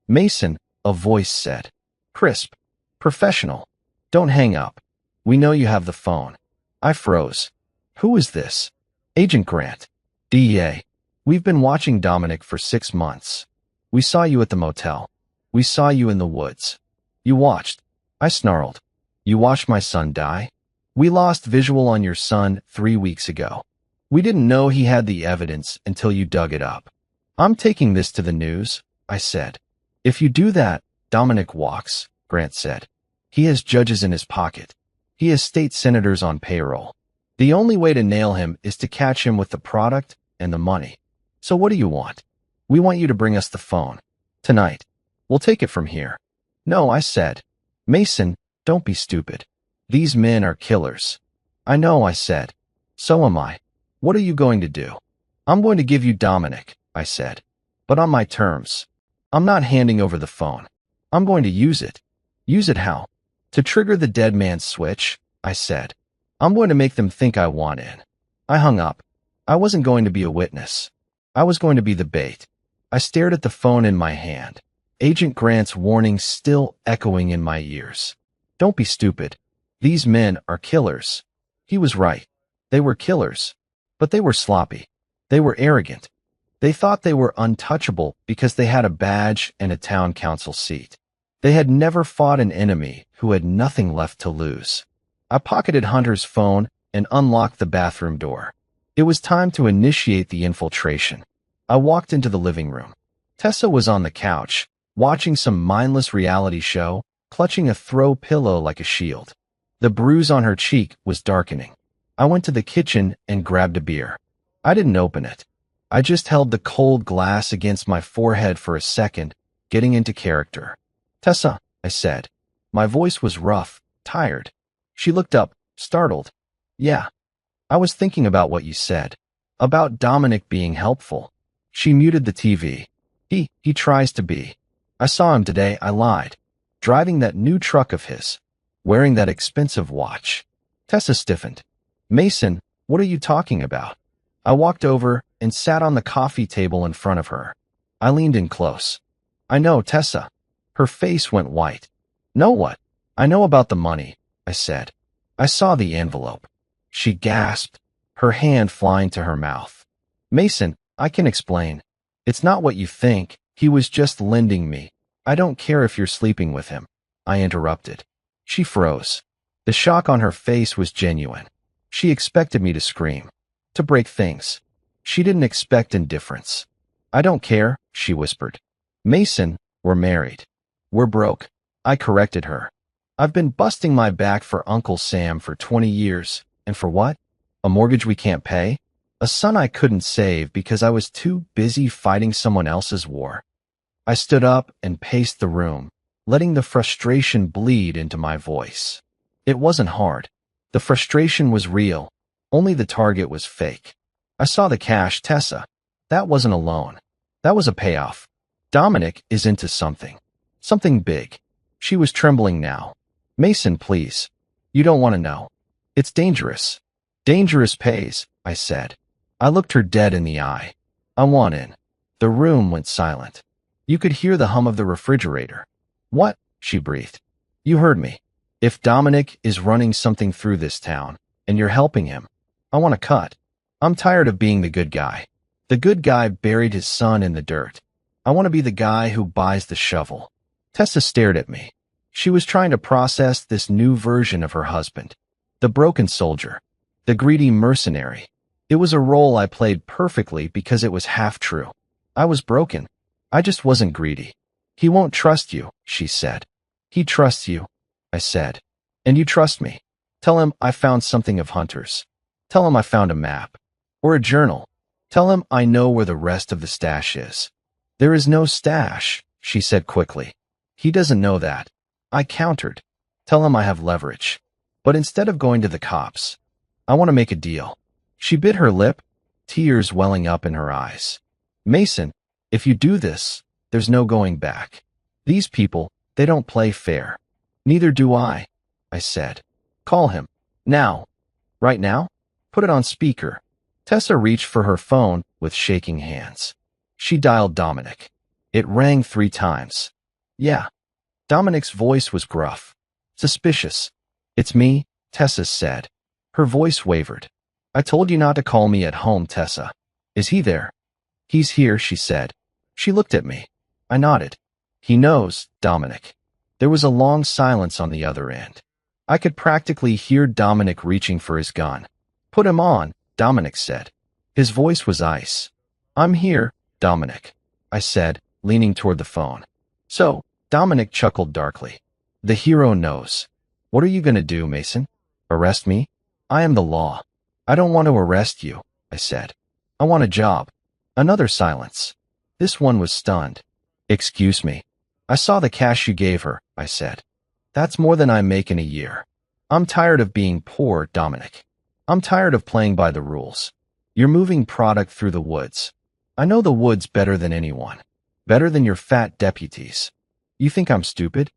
Mason, a voice said. Crisp. Professional. Don't hang up. We know you have the phone. I froze. Who is this? Agent Grant. DEA. We've been watching Dominic for 6 months. We saw you at the motel. We saw you in the woods. You watched. I snarled. You watched my son die? We lost visual on your son 3 weeks ago. We didn't know he had the evidence until you dug it up. I'm taking this to the news, I said. If you do that, Dominic walks, Grant said. He has judges in his pocket. He has state senators on payroll. The only way to nail him is to catch him with the product and the money. So what do you want? We want you to bring us the phone. Tonight. We'll take it from here. No, I said. Mason, don't be stupid. These men are killers. I know, I said. So am I. What are you going to do? I'm going to give you Dominic, I said. But on my terms. I'm not handing over the phone. I'm going to use it. Use it how? To trigger the dead man's switch, I said. I'm going to make them think I want in. I hung up. I wasn't going to be a witness. I was going to be the bait. I stared at the phone in my hand. Agent Grant's warning still echoing in my ears. Don't be stupid. These men are killers. He was right. They were killers. But they were sloppy. They were arrogant. They thought they were untouchable because they had a badge and a town council seat. They had never fought an enemy who had nothing left to lose. I pocketed Hunter's phone and unlocked the bathroom door. It was time to initiate the infiltration. I walked into the living room. Tessa was on the couch, watching some mindless reality show, clutching a throw pillow like a shield. The bruise on her cheek was darkening. I went to the kitchen and grabbed a beer. I didn't open it. I just held the cold glass against my forehead for a second, getting into character. Tessa, I said. My voice was rough, tired. She looked up, startled. Yeah. I was thinking about what you said. About Dominic being helpful. She muted the TV. He tries to be. I saw him today, I lied. Driving that new truck of his. Wearing that expensive watch. Tessa stiffened. Mason, what are you talking about? I walked over and sat on the coffee table in front of her. I leaned in close. I know, Tessa. Her face went white. Know what? I know about the money, I said. I saw the envelope. She gasped. her hand flying to her mouth. Mason, I can explain. It's not what you think. He was just lending me. I don't care if you're sleeping with him. I interrupted. She froze. The shock on her face was genuine. She expected me to scream, to break things. She didn't expect indifference. I don't care, she whispered. Mason, we're married. We're broke. I corrected her. I've been busting my back for Uncle Sam for 20 years. And for what? A mortgage we can't pay? A son I couldn't save because I was too busy fighting someone else's war. I stood up and paced the room, letting the frustration bleed into my voice. It wasn't hard. The frustration was real. Only the target was fake. I saw the cash, Tessa. That wasn't a loan. That was a payoff. Dominic is into something. Something big. She was trembling now. Mason, please. You don't want to know. It's dangerous. Dangerous pays, I said. I looked her dead in the eye. I want in. The room went silent. You could hear the hum of the refrigerator. What? She breathed. You heard me. If Dominic is running something through this town, and you're helping him, I want to cut. I'm tired of being the good guy. The good guy buried his son in the dirt. I want to be the guy who buys the shovel. Tessa stared at me. She was trying to process this new version of her husband. The broken soldier. The greedy mercenary. It was a role I played perfectly because it was half true. I was broken. I just wasn't greedy. He won't trust you, she said. He trusts you, I said. And you trust me. Tell him I found something of Hunter's. Tell him I found a map. Or a journal. Tell him I know where the rest of the stash is. There is no stash, she said quickly. He doesn't know that. I countered. Tell him I have leverage. But instead of going to the cops, I want to make a deal. She bit her lip, tears welling up in her eyes. Mason, if you do this, there's no going back. These people, they don't play fair. Neither do I said. Call him. Now. Right now? Put it on speaker. Tessa reached for her phone with shaking hands. She dialed Dominic. It rang 3 times. Yeah. Dominic's voice was gruff. Suspicious. It's me, Tessa said. Her voice wavered. I told you not to call me at home, Tessa. Is he there? He's here, she said. She looked at me. I nodded. He knows, Dominic. There was a long silence on the other end. I could practically hear Dominic reaching for his gun. Put him on, Dominic said. His voice was ice. I'm here, Dominic, I said, leaning toward the phone. So, Dominic chuckled darkly. The hero knows. What are you going to do, Mason? Arrest me? I am the law. I don't want to arrest you, I said. I want a job. Another silence. This one was stunned. Excuse me. I saw the cash you gave her, I said. That's more than I make in a year. I'm tired of being poor, Dominic. I'm tired of playing by the rules. You're moving product through the woods. I know the woods better than anyone. Better than your fat deputies. You think I'm stupid?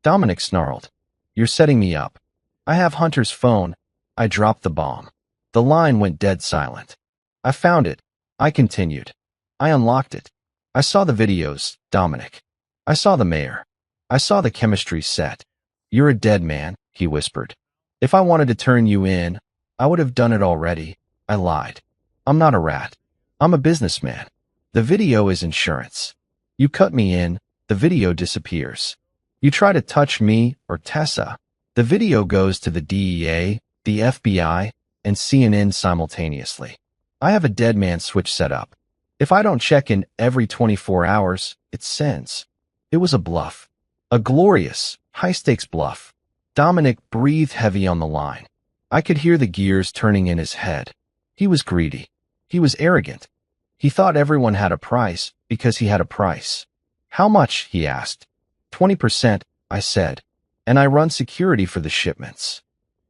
Dominic snarled. You're setting me up. I have Hunter's phone. I dropped the bomb. The line went dead silent. I found it. I continued. I unlocked it. I saw the videos, Dominic. I saw the mayor. I saw the chemistry set. You're a dead man, he whispered. If I wanted to turn you in, I would have done it already. I lied. I'm not a rat. I'm a businessman. The video is insurance. You cut me in, the video disappears. You try to touch me or Tessa, the video goes to the DEA, the FBI, and CNN simultaneously. I have a dead man switch set up. If I don't check in every 24 hours, it sends. It was a bluff. A glorious, high-stakes bluff. Dominic breathed heavy on the line. I could hear the gears turning in his head. He was greedy. He was arrogant. He thought everyone had a price because he had a price. How much? He asked. 20%, I said. And I run security for the shipments.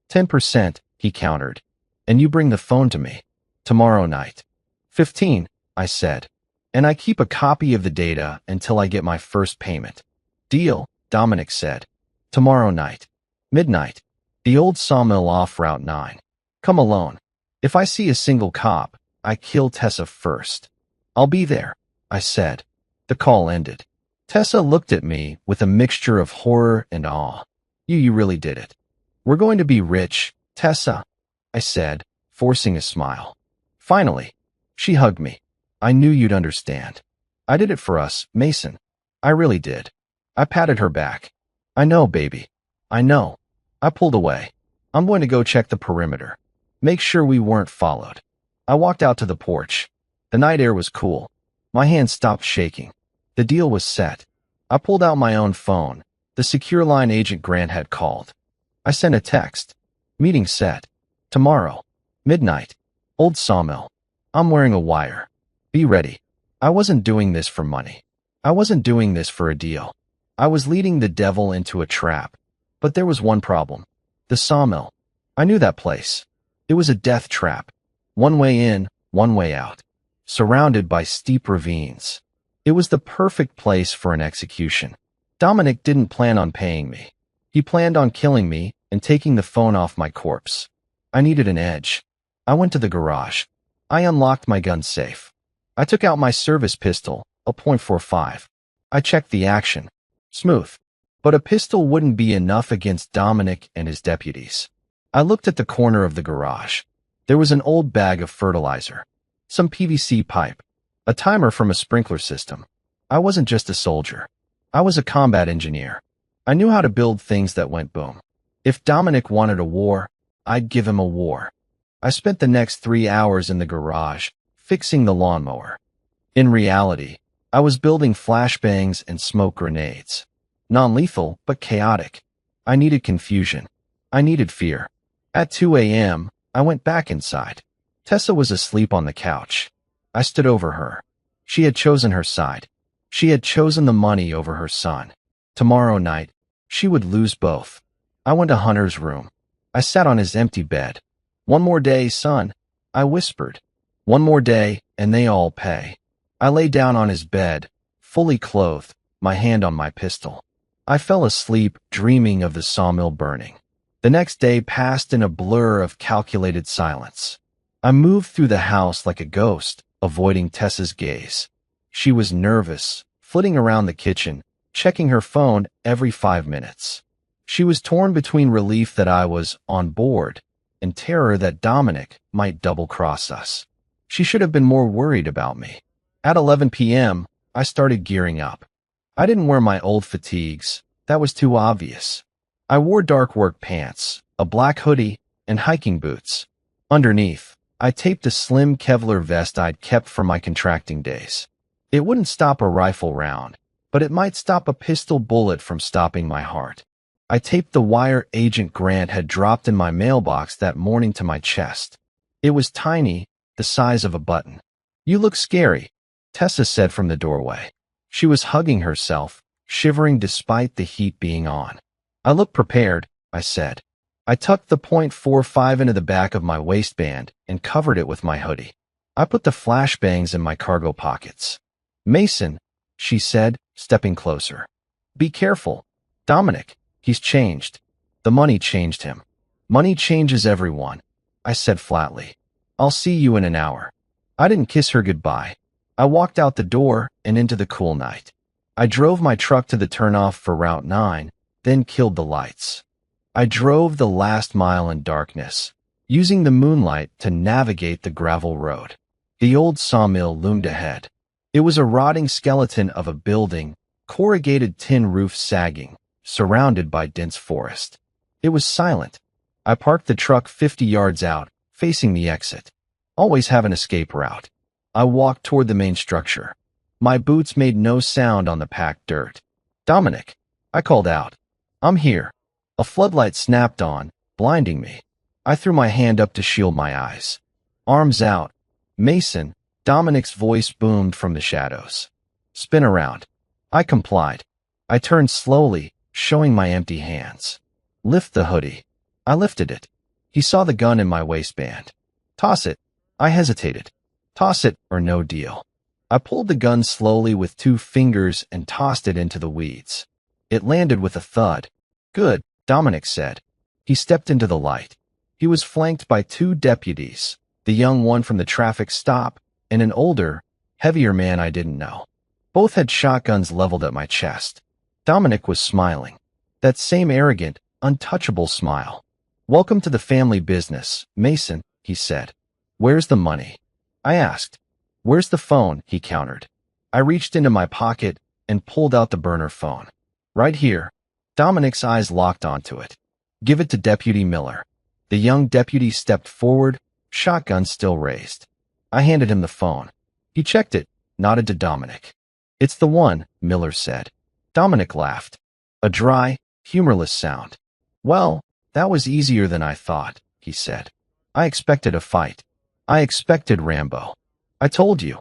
10%, he countered. And you bring the phone to me. Tomorrow night. 15, I said. And I keep a copy of the data until I get my first payment. Deal, Dominic said. Tomorrow night. Midnight. The old sawmill off Route 9. Come alone. If I see a single cop, I kill Tessa first. I'll be there, I said. The call ended. Tessa looked at me with a mixture of horror and awe. You really did it. We're going to be rich, Tessa, I said, forcing a smile. Finally, she hugged me. I knew you'd understand. I did it for us, Mason. I really did. I patted her back. I know, baby. I know. I pulled away. I'm going to go check the perimeter. Make sure we weren't followed. I walked out to the porch. The night air was cool. My hands stopped shaking. The deal was set. I pulled out my own phone. The secure line Agent Grant had called. I sent a text. Meeting set. Tomorrow. Midnight. Old Sawmill. I'm wearing a wire. Be ready. I wasn't doing this for money. I wasn't doing this for a deal. I was leading the devil into a trap. But there was one problem. The sawmill. I knew that place. It was a death trap. One way in, one way out. Surrounded by steep ravines. It was the perfect place for an execution. Dominic didn't plan on paying me. He planned on killing me and taking the phone off my corpse. I needed an edge. I went to the garage. I unlocked my gun safe. I took out my service pistol, a .45. I checked the action. Smooth. But a pistol wouldn't be enough against Dominic and his deputies. I looked at the corner of the garage. There was an old bag of fertilizer. Some PVC pipe. A timer from a sprinkler system. I wasn't just a soldier. I was a combat engineer. I knew how to build things that went boom. If Dominic wanted a war, I'd give him a war. I spent the next 3 hours in the garage, fixing the lawnmower. In reality, I was building flashbangs and smoke grenades. Non-lethal, but chaotic. I needed confusion. I needed fear. At 2 a.m., I went back inside. Tessa was asleep on the couch. I stood over her. She had chosen her side. She had chosen the money over her son. Tomorrow night, she would lose both. I went to Hunter's room. I sat on his empty bed. One more day, son, I whispered. One more day, and they all pay. I lay down on his bed, fully clothed, my hand on my pistol. I fell asleep, dreaming of the sawmill burning. The next day passed in a blur of calculated silence. I moved through the house like a ghost, avoiding Tessa's gaze. She was nervous, flitting around the kitchen, checking her phone every 5 minutes. She was torn between relief that I was on board and terror that Dominic might double-cross us. She should have been more worried about me. At 11 p.m., I started gearing up. I didn't wear my old fatigues. That was too obvious. I wore dark work pants, a black hoodie, and hiking boots. Underneath, I taped a slim Kevlar vest I'd kept from my contracting days. It wouldn't stop a rifle round, but it might stop a pistol bullet from stopping my heart. I taped the wire Agent Grant had dropped in my mailbox that morning to my chest. It was tiny, the size of a button. "You look scary," Tessa said from the doorway. She was hugging herself, shivering despite the heat being on. "I look prepared," I said. I tucked the .45 into the back of my waistband and covered it with my hoodie. I put the flashbangs in my cargo pockets. "Mason," she said, stepping closer. "Be careful. Dominic, he's changed. The money changed him. Money changes everyone," I said flatly. "I'll see you in an hour." I didn't kiss her goodbye. I walked out the door and into the cool night. I drove my truck to the turnoff for Route 9, then killed the lights. I drove the last mile in darkness, using the moonlight to navigate the gravel road. The old sawmill loomed ahead. It was a rotting skeleton of a building, corrugated tin roof sagging, surrounded by dense forest. It was silent. I parked the truck 50 yards out, facing the exit. Always have an escape route. I walked toward the main structure. My boots made no sound on the packed dirt. "Dominic," I called out. "I'm here." A floodlight snapped on, blinding me. I threw my hand up to shield my eyes. "Arms out." "Mason," Dominic's voice boomed from the shadows. "Spin around." I complied. I turned slowly, showing my empty hands. "Lift the hoodie." I lifted it. He saw the gun in my waistband. "Toss it." I hesitated. "Toss it or no deal." I pulled the gun slowly with 2 fingers and tossed it into the weeds. It landed with a thud. "Good," Dominic said. He stepped into the light. He was flanked by 2 deputies, the young one from the traffic stop and an older, heavier man I didn't know. Both had shotguns leveled at my chest. Dominic was smiling. That same arrogant, untouchable smile. "Welcome to the family business, Mason," he said. Where's the money? I asked. Where's the phone? He countered. I reached into my pocket and pulled out the burner phone. Right here. Dominic's eyes locked onto it. Give it to Deputy Miller. The young deputy stepped forward, shotgun still raised. I handed him the phone. He checked it, nodded to Dominic. It's the one, Miller said. Dominic laughed. A dry, humorless sound. Well, that was easier than I thought, he said. I expected a fight. I expected Rambo. I told you.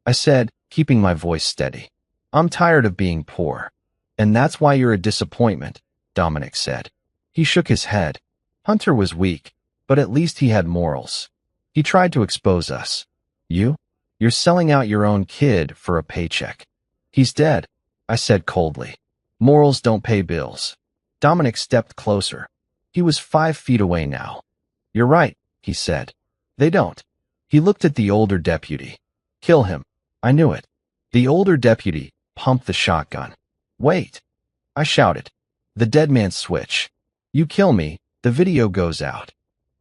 I said, keeping my voice steady. I'm tired of being poor. And that's why you're a disappointment, Dominic said. He shook his head. Hunter was weak, but at least he had morals. He tried to expose us. You're selling out your own kid for a paycheck. He's dead, I said coldly. Morals don't pay bills. Dominic stepped closer. He was 5 feet away now. You're right, he said. They don't. He looked at the older deputy. Kill him. I knew it. The older deputy pumped the shotgun. Wait, I shouted. The dead man's switch. You kill me, the video goes out.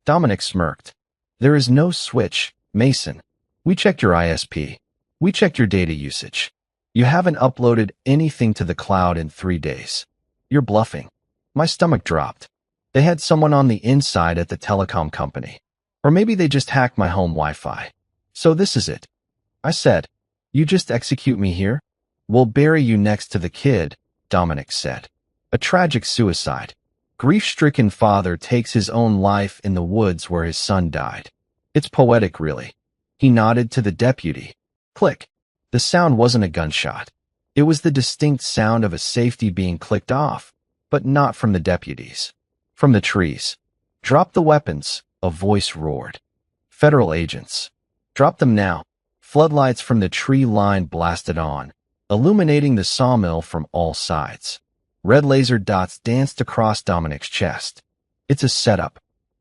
Dominic smirked. There is no switch, Mason. We checked your ISP. We checked your data usage. You haven't uploaded anything to the cloud in 3 days. You're bluffing. My stomach dropped. They had someone on the inside at the telecom company. Or maybe they just hacked my home Wi-Fi. So this is it. I said, you just execute me here? We'll bury you next to the kid, Dominic said. A tragic suicide. Grief-stricken father takes his own life in the woods where his son died. It's poetic, really. He nodded to the deputy. Click. The sound wasn't a gunshot. It was the distinct sound of a safety being clicked off, but not from the deputies. From the trees. Drop the weapons, a voice roared. Federal agents. Drop them now. Floodlights from the tree line blasted on, illuminating the sawmill from all sides. Red laser dots danced across Dominic's chest. It's a setup.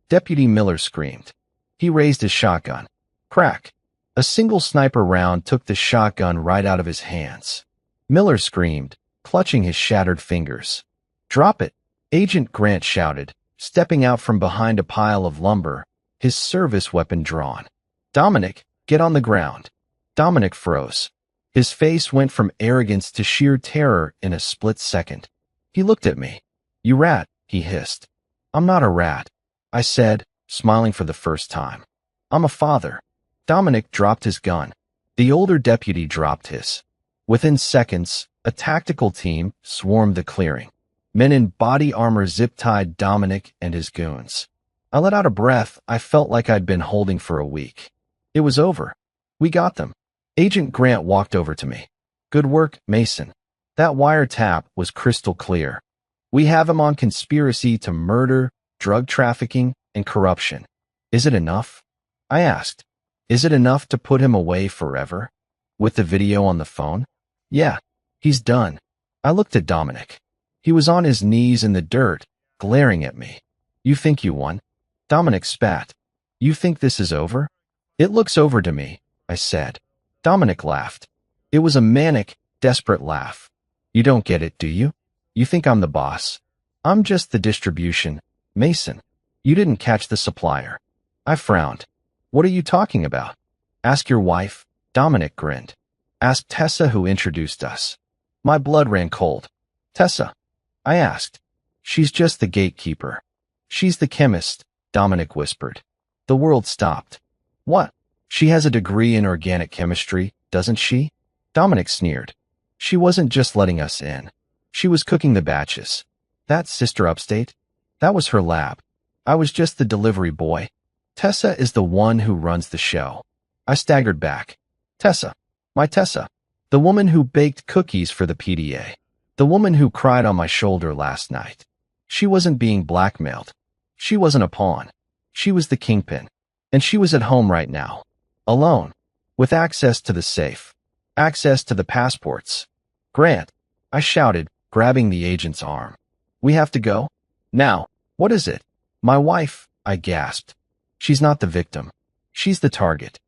Deputy Miller screamed. He raised his shotgun. Crack. A single sniper round took the shotgun right out of his hands. Miller screamed, clutching his shattered fingers. Drop it, Agent Grant shouted, stepping out from behind a pile of lumber, his service weapon drawn. Dominic, get on the ground. Dominic froze. His face went from arrogance to sheer terror in a split second. He looked at me. You rat, he hissed. I'm not a rat, I said, smiling for the first time. I'm a father. Dominic dropped his gun. The older deputy dropped his. Within seconds, a tactical team swarmed the clearing. Men in body armor zip-tied Dominic and his goons. I let out a breath I felt like I'd been holding for a week. It was over. We got them. Agent Grant walked over to me. Good work, Mason. That wiretap was crystal clear. We have him on conspiracy to murder, drug trafficking, and corruption. Is it enough? I asked. Is it enough to put him away forever? With the video on the phone? Yeah, he's done. I looked at Dominic. He was on his knees in the dirt, glaring at me. You think you won? Dominic spat. You think this is over? It looks over to me, I said. Dominic laughed. It was a manic, desperate laugh. You don't get it, do you? You think I'm the boss. I'm just the distribution, Mason. You didn't catch the supplier. I frowned. What are you talking about? Ask your wife, Dominic grinned. Ask Tessa who introduced us. My blood ran cold. Tessa? I asked. She's just the gatekeeper. She's the chemist, Dominic whispered. The world stopped. What? She has a degree in organic chemistry, doesn't she? Dominic sneered. She wasn't just letting us in. She was cooking the batches. That sister upstate? That was her lab. I was just the delivery boy. Tessa is the one who runs the show. I staggered back. Tessa. My Tessa. The woman who baked cookies for the PDA. The woman who cried on my shoulder last night. She wasn't being blackmailed. She wasn't a pawn. She was the kingpin. And she was at home right now. Alone. With access to the safe. Access to the passports. Grant, I shouted, grabbing the agent's arm. We have to go? Now. What is it? My wife, I gasped. She's not the victim. She's the target.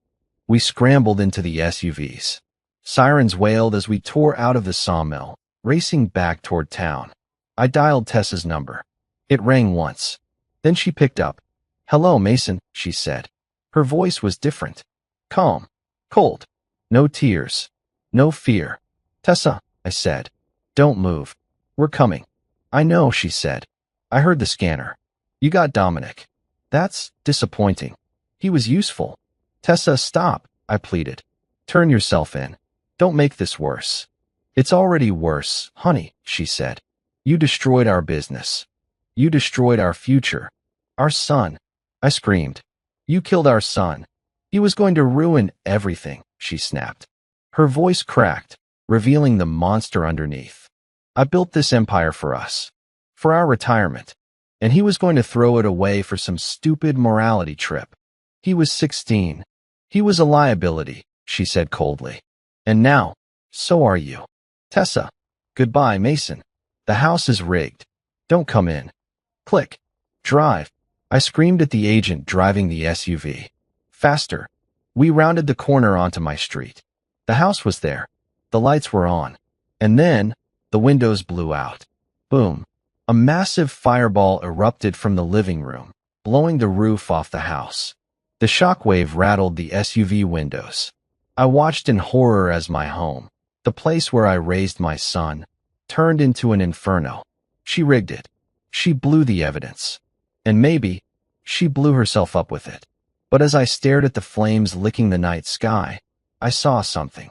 We scrambled into the SUVs. Sirens wailed as we tore out of the sawmill, racing back toward town. I dialed Tessa's number. It rang once. Then she picked up. Hello, Mason, she said. Her voice was different. Calm. Cold. No tears. No fear. Tessa, I said. Don't move. We're coming. I know, she said. I heard the scanner. You got Dominic. That's disappointing. He was useful. Tessa, stop, I pleaded. Turn yourself in. Don't make this worse. It's already worse, honey, she said. You destroyed our business. You destroyed our future. Our son. I screamed. You killed our son. He was going to ruin everything, she snapped. Her voice cracked, revealing the monster underneath. I built this empire for us. For our retirement. And he was going to throw it away for some stupid morality trip. He was 16. He was a liability, she said coldly. And now, so are you. Tessa. Goodbye, Mason. The house is rigged. Don't come in. Click. Drive. I screamed at the agent driving the SUV. Faster. We rounded the corner onto my street. The house was there. The lights were on. And then, the windows blew out. Boom. A massive fireball erupted from the living room, blowing the roof off the house. The shockwave rattled the SUV windows. I watched in horror as my home, the place where I raised my son, turned into an inferno. She rigged it. She blew the evidence. And maybe, she blew herself up with it. But as I stared at the flames licking the night sky, I saw something.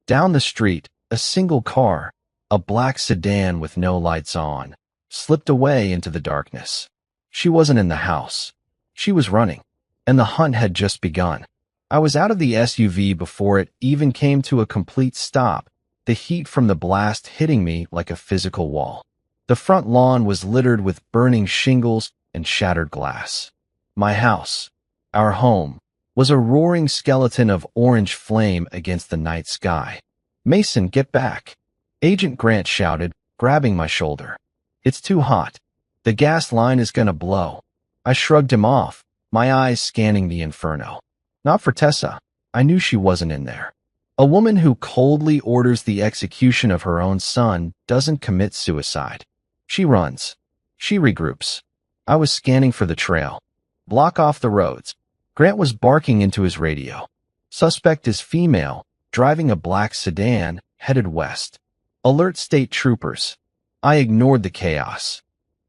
Down the street, a single car, a black sedan with no lights on, slipped away into the darkness. She wasn't in the house. She was running, and the hunt had just begun. I was out of the SUV before it even came to a complete stop, the heat from the blast hitting me like a physical wall. The front lawn was littered with burning shingles and shattered glass. My house, our home, was a roaring skeleton of orange flame against the night sky. Mason, get back. Agent Grant shouted, grabbing my shoulder. It's too hot. The gas line is gonna blow. I shrugged him off, my eyes scanning the inferno. Not for Tessa. I knew she wasn't in there. A woman who coldly orders the execution of her own son doesn't commit suicide. She runs. She regroups. I was scanning for the trail. Block off the roads. Grant was barking into his radio. Suspect is female, driving a black sedan, headed west. Alert state troopers. I ignored the chaos.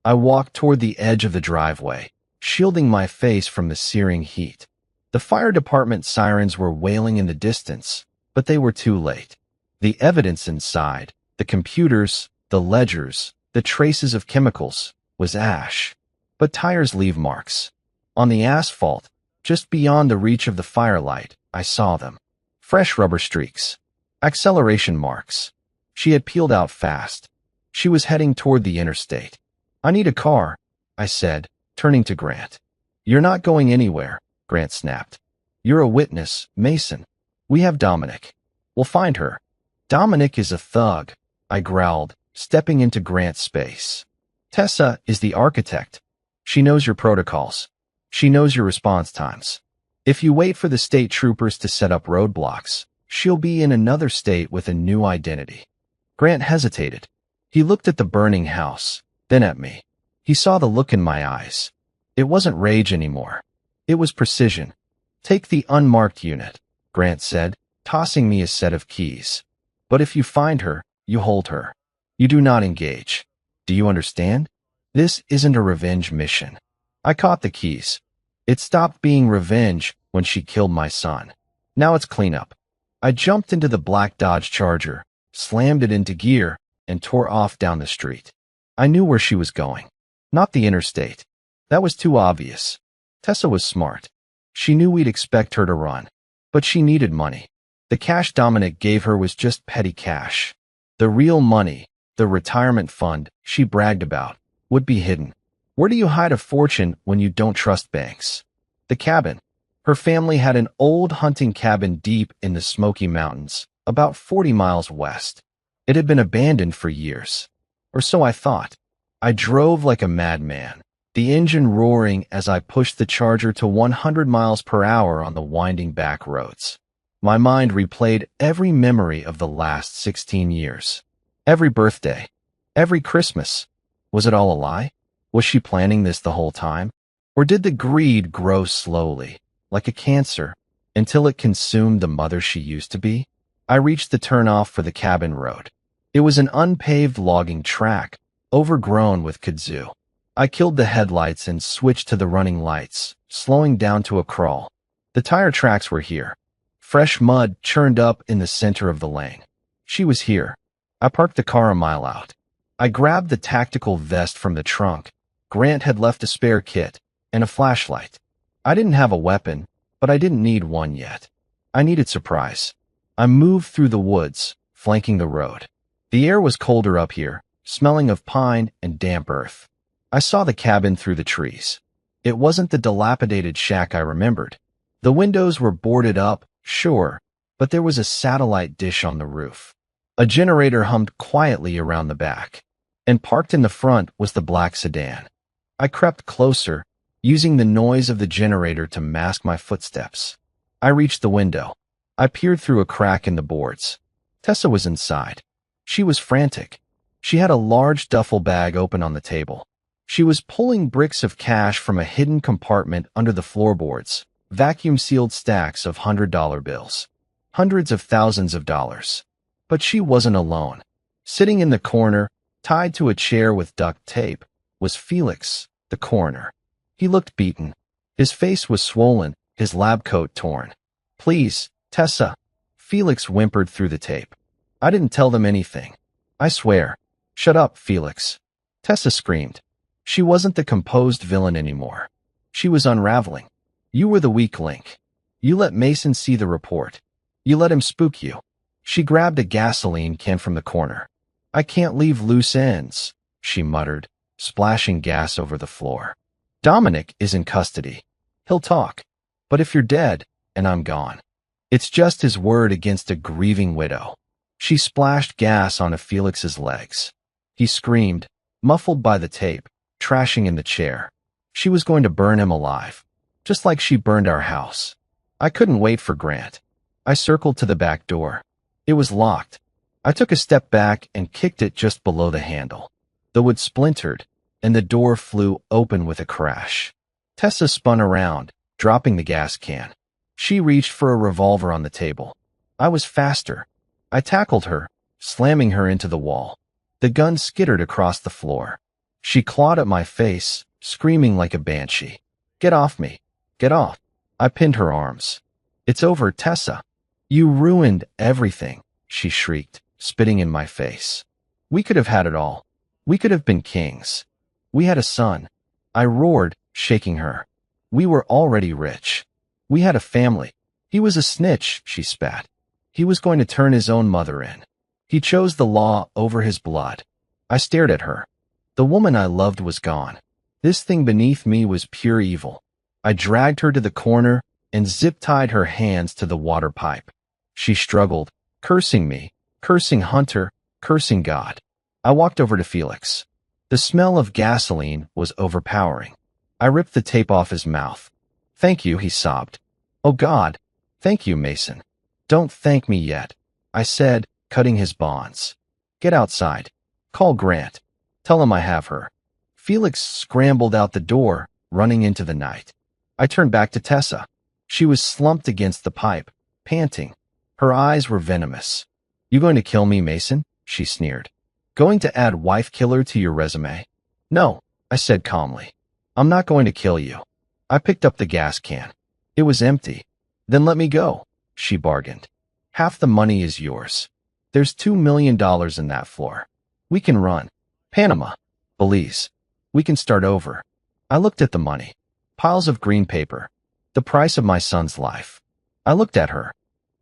I walked toward the edge of the driveway, shielding my face from the searing heat. The fire department sirens were wailing in the distance, but they were too late. The evidence inside, the computers, the ledgers, the traces of chemicals, was ash. But tires leave marks. On the asphalt, just beyond the reach of the firelight, I saw them. Fresh rubber streaks. Acceleration marks. She had peeled out fast. She was heading toward the interstate. I need a car, I said, turning to Grant. You're not going anywhere, Grant snapped. You're a witness, Mason. We have Dominic. We'll find her. Dominic is a thug, I growled, stepping into Grant's space. Tessa is the architect. She knows your protocols. She knows your response times. If you wait for the state troopers to set up roadblocks, she'll be in another state with a new identity. Grant hesitated. He looked at the burning house, then at me. He saw the look in my eyes. It wasn't rage anymore. It was precision. Take the unmarked unit, Grant said, tossing me a set of keys. But if you find her, you hold her. You do not engage. Do you understand? This isn't a revenge mission. I caught the keys. It stopped being revenge when she killed my son. Now it's cleanup. I jumped into the black Dodge Charger, slammed it into gear, and tore off down the street. I knew where she was going. Not the interstate. That was too obvious. Tessa was smart. She knew we'd expect her to run. But she needed money. The cash Dominic gave her was just petty cash. The real money, the retirement fund she bragged about, would be hidden. Where do you hide a fortune when you don't trust banks? The cabin. Her family had an old hunting cabin deep in the Smoky Mountains, about 40 miles west. It had been abandoned for years. Or so I thought. I drove like a madman, the engine roaring as I pushed the Charger to 100 miles per hour on the winding back roads. My mind replayed every memory of the last 16 years. Every birthday. Every Christmas. Was it all a lie? Was she planning this the whole time? Or did the greed grow slowly, like a cancer, until it consumed the mother she used to be. I reached the turnoff for the cabin road. It was an unpaved logging track, overgrown with kudzu. I killed the headlights and switched to the running lights, slowing down to a crawl. The tire tracks were here. Fresh mud churned up in the center of the lane. She was here. I parked the car a mile out. I grabbed the tactical vest from the trunk. Grant had left a spare kit and a flashlight. I didn't have a weapon, but I didn't need one yet. I needed surprise. I moved through the woods, flanking the road. The air was colder up here, smelling of pine and damp earth. I saw the cabin through the trees. It wasn't the dilapidated shack I remembered. The windows were boarded up, sure, but there was a satellite dish on the roof. A generator hummed quietly around the back, and parked in the front was the black sedan. I crept closer, using the noise of the generator to mask my footsteps. I reached the window. I peered through a crack in the boards. Tessa was inside. She was frantic. She had a large duffel bag open on the table. She was pulling bricks of cash from a hidden compartment under the floorboards, vacuum-sealed stacks of $100 bills. Hundreds of thousands of dollars. But she wasn't alone. Sitting in the corner, tied to a chair with duct tape, was Felix, the coroner. He looked beaten. His face was swollen, his lab coat torn. "Please, Tessa," Felix whimpered through the tape. "I didn't tell them anything. I swear." "Shut up, Felix," Tessa screamed. She wasn't the composed villain anymore. She was unraveling. "You were the weak link. You let Mason see the report. You let him spook you." She grabbed a gasoline can from the corner. "I can't leave loose ends," she muttered, splashing gas over the floor. "Dominic is in custody. He'll talk. But if you're dead, and I'm gone, it's just his word against a grieving widow." She splashed gas onto Felix's legs. He screamed, muffled by the tape, trashing in the chair. She was going to burn him alive, just like she burned our house. I couldn't wait for Grant. I circled to the back door. It was locked. I took a step back and kicked it just below the handle. The wood splintered, and the door flew open with a crash. Tessa spun around, dropping the gas can. She reached for a revolver on the table. I was faster. I tackled her, slamming her into the wall. The gun skittered across the floor. She clawed at my face, screaming like a banshee. "Get off me! Get off!" I pinned her arms. "It's over, Tessa. You ruined everything," she shrieked, spitting in my face. "We could have had it all. We could have been kings. We had a son." I roared, shaking her. "We were already rich. We had a family." "He was a snitch," she spat. "He was going to turn his own mother in. He chose the law over his blood." I stared at her. The woman I loved was gone. This thing beneath me was pure evil. I dragged her to the corner and zip-tied her hands to the water pipe. She struggled, cursing me, cursing Hunter, cursing God. I walked over to Felix. The smell of gasoline was overpowering. I ripped the tape off his mouth. "Thank you," he sobbed. "Oh God, thank you, Mason." "Don't thank me yet," I said, cutting his bonds. "Get outside. Call Grant. Tell him I have her." Felix scrambled out the door, running into the night. I turned back to Tessa. She was slumped against the pipe, panting. Her eyes were venomous. "You going to kill me, Mason?" she sneered. "Going to add wife killer to your resume?" "No," I said calmly. "I'm not going to kill you." I picked up the gas can. It was empty. "Then let me go," she bargained. "Half the money is yours. There's $2 million in that floor. We can run. Panama. Belize. We can start over." I looked at the money. Piles of green paper. The price of my son's life. I looked at her.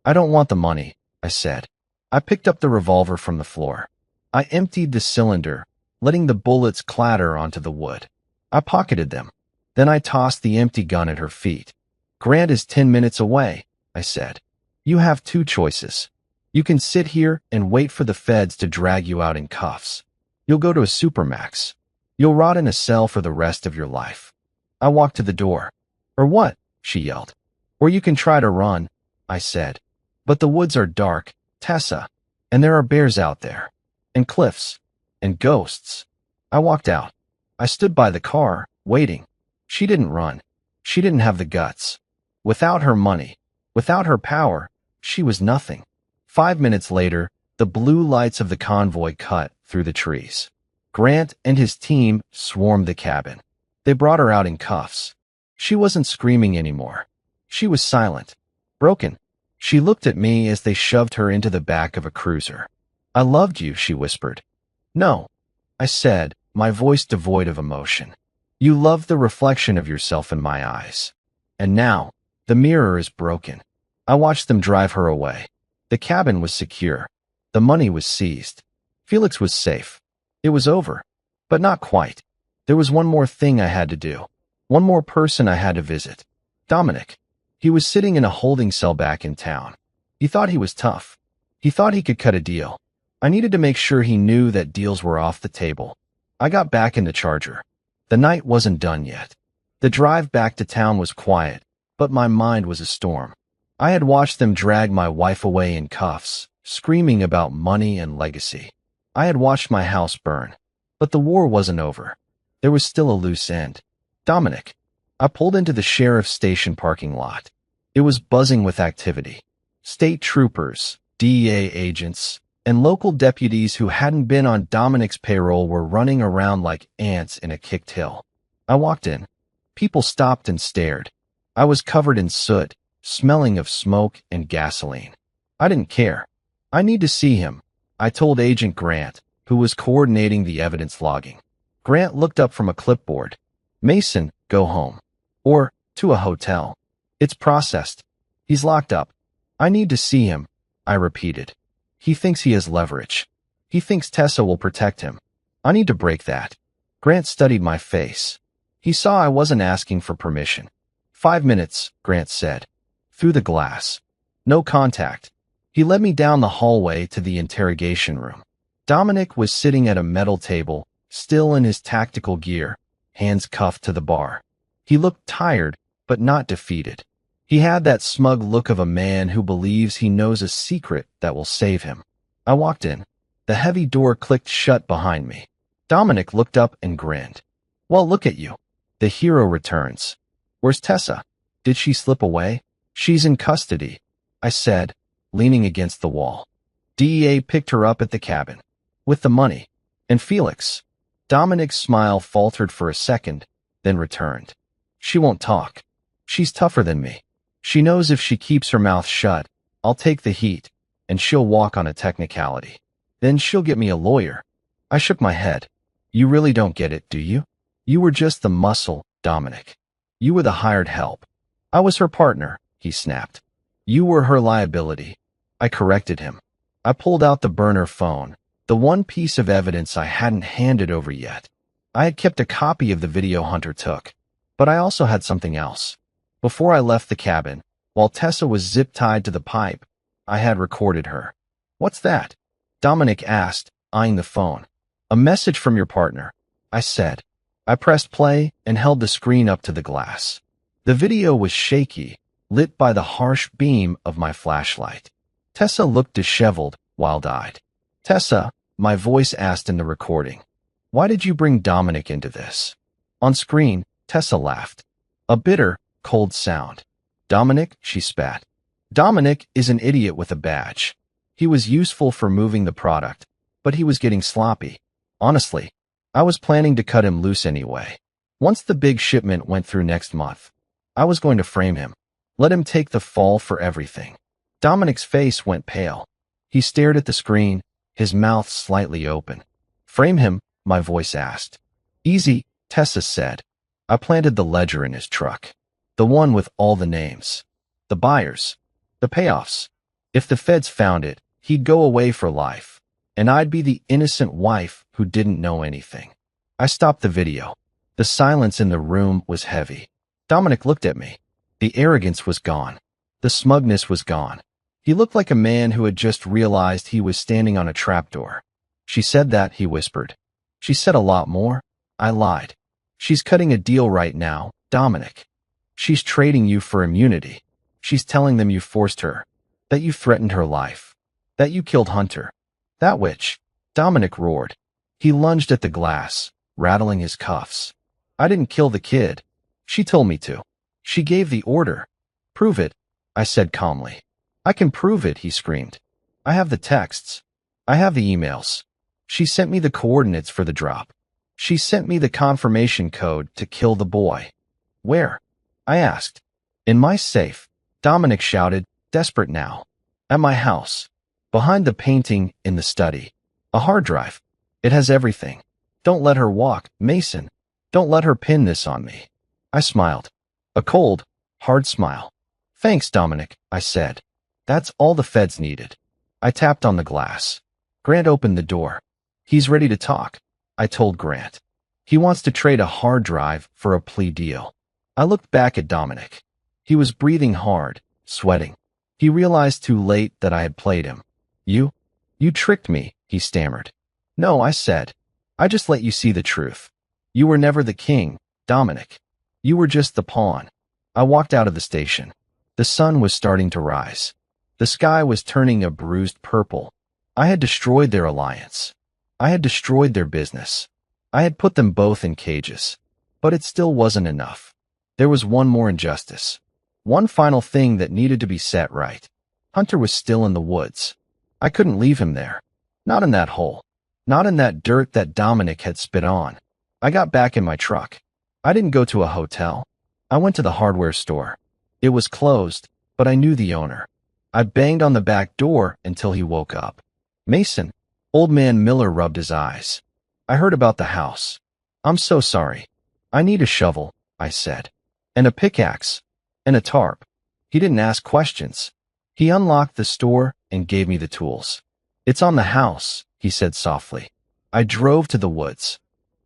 "I don't want the money," I said. I picked up the revolver from the floor. I emptied the cylinder, letting the bullets clatter onto the wood. I pocketed them. Then I tossed the empty gun at her feet. "Grant is 10 minutes away," I said. "You have two choices. You can sit here and wait for the feds to drag you out in cuffs. You'll go to a supermax. You'll rot in a cell for the rest of your life." I walked to the door. "Or what?" she yelled. "Or you can try to run," I said. "But the woods are dark, Tessa, and there are bears out there, and cliffs, and ghosts." I walked out. I stood by the car, waiting. She didn't run. She didn't have the guts. Without her money, without her power, she was nothing. 5 minutes later, the blue lights of the convoy cut through the trees. Grant and his team swarmed the cabin. They brought her out in cuffs. She wasn't screaming anymore. She was silent, broken. She looked at me as they shoved her into the back of a cruiser. "I loved you," she whispered. "No," I said, my voice devoid of emotion. "You loved the reflection of yourself in my eyes. And now, the mirror is broken." I watched them drive her away. The cabin was secure. The money was seized. Felix was safe. It was over. But not quite. There was one more thing I had to do. One more person I had to visit. Dominic. He was sitting in a holding cell back in town. He thought he was tough. He thought he could cut a deal. I needed to make sure he knew that deals were off the table. I got back in the Charger. The night wasn't done yet. The drive back to town was quiet, but my mind was a storm. I had watched them drag my wife away in cuffs, screaming about money and legacy. I had watched my house burn. But the war wasn't over. There was still a loose end. Dominic. I pulled into the sheriff's station parking lot. It was buzzing with activity. State troopers, DEA agents, and local deputies who hadn't been on Dominic's payroll were running around like ants in a kicked hill. I walked in. People stopped and stared. I was covered in soot, smelling of smoke and gasoline. I didn't care. "I need to see him," I told Agent Grant, who was coordinating the evidence logging. Grant looked up from a clipboard. "Mason, go home. Or to a hotel. It's processed. He's locked up." "I need to see him," I repeated. "He thinks he has leverage. He thinks Tessa will protect him. I need to break that." Grant studied my face. He saw I wasn't asking for permission. 5 minutes, Grant said. Through the glass. No contact. He led me down the hallway to the interrogation room. Dominic was sitting at a metal table, still in his tactical gear, hands cuffed to the bar. He looked tired, but not defeated. He had that smug look of a man who believes he knows a secret that will save him. I walked in. The heavy door clicked shut behind me. Dominic looked up and grinned. "Well, look at you. The hero returns. Where's Tessa? Did she slip away?" "She's in custody," I said, leaning against the wall. DEA picked her up at the cabin. With the money. And Felix. Dominic's smile faltered for a second, then returned. "She won't talk. She's tougher than me. She knows if she keeps her mouth shut, I'll take the heat, and she'll walk on a technicality. Then she'll get me a lawyer." I shook my head. "You really don't get it, do you? You were just the muscle, Dominic. You were the hired help. I was her partner," he snapped. "You were her liability." I corrected him. I pulled out the burner phone, the one piece of evidence I hadn't handed over yet. I had kept a copy of the video Hunter took, but I also had something else. Before I left the cabin, while Tessa was zip-tied to the pipe, I had recorded her. "What's that?" Dominic asked, eyeing the phone. "A message from your partner," I said. I pressed play and held the screen up to the glass. The video was shaky, lit by the harsh beam of my flashlight. Tessa looked disheveled, wild-eyed. "Tessa," my voice asked in the recording, "why did you bring Dominic into this?" On screen, Tessa laughed. A bitter, cold sound. "Dominic," she spat. "Dominic is an idiot with a badge. He was useful for moving the product, but he was getting sloppy. Honestly, I was planning to cut him loose anyway. Once the big shipment went through next month, I was going to frame him. Let him take the fall for everything." Dominic's face went pale. He stared at the screen, his mouth slightly open. "Frame him?" my voice asked. "Easy," Tessa said. I planted the ledger in his truck. The one with all the names. The buyers. The payoffs. If the feds found it, he'd go away for life. And I'd be the innocent wife who didn't know anything. I stopped the video. The silence in the room was heavy. Dominic looked at me. The arrogance was gone. The smugness was gone. He looked like a man who had just realized he was standing on a trapdoor. "She said that," he whispered. "She said a lot more." I lied. "She's cutting a deal right now, Dominic. She's trading you for immunity. She's telling them you forced her, that you threatened her life, that you killed Hunter." "That witch," Dominic roared. He lunged at the glass, rattling his cuffs. "I didn't kill the kid. She told me to. She gave the order." Prove it, I said calmly. I can prove it, he screamed. I have the texts. I have the emails. She sent me the coordinates for the drop. She sent me the confirmation code to kill the boy. Where? I asked. In my safe, Dominic shouted, desperate now. At my house. Behind the painting in the study. A hard drive. It has everything. Don't let her walk, Mason. Don't let her pin this on me. I smiled. A cold, hard smile. Thanks, Dominic, I said. That's all the feds needed. I tapped on the glass. Grant opened the door. He's ready to talk, I told Grant. He wants to trade a hard drive for a plea deal. I looked back at Dominic. He was breathing hard, sweating. He realized too late that I had played him. You tricked me, he stammered. No, I said. I just let you see the truth. You were never the king, Dominic. You were just the pawn. I walked out of the station. The sun was starting to rise. The sky was turning a bruised purple. I had destroyed their alliance. I had destroyed their business. I had put them both in cages. But it still wasn't enough. There was one more injustice. One final thing that needed to be set right. Hunter was still in the woods. I couldn't leave him there. Not in that hole. Not in that dirt that Dominic had spit on. I got back in my truck. I didn't go to a hotel. I went to the hardware store. It was closed, but I knew the owner. I banged on the back door until he woke up. Mason. Old man Miller rubbed his eyes. I heard about the house. I'm so sorry. I need a shovel, I said. And a pickaxe. And a tarp. He didn't ask questions. He unlocked the store and gave me the tools. It's on the house, he said softly. I drove to the woods.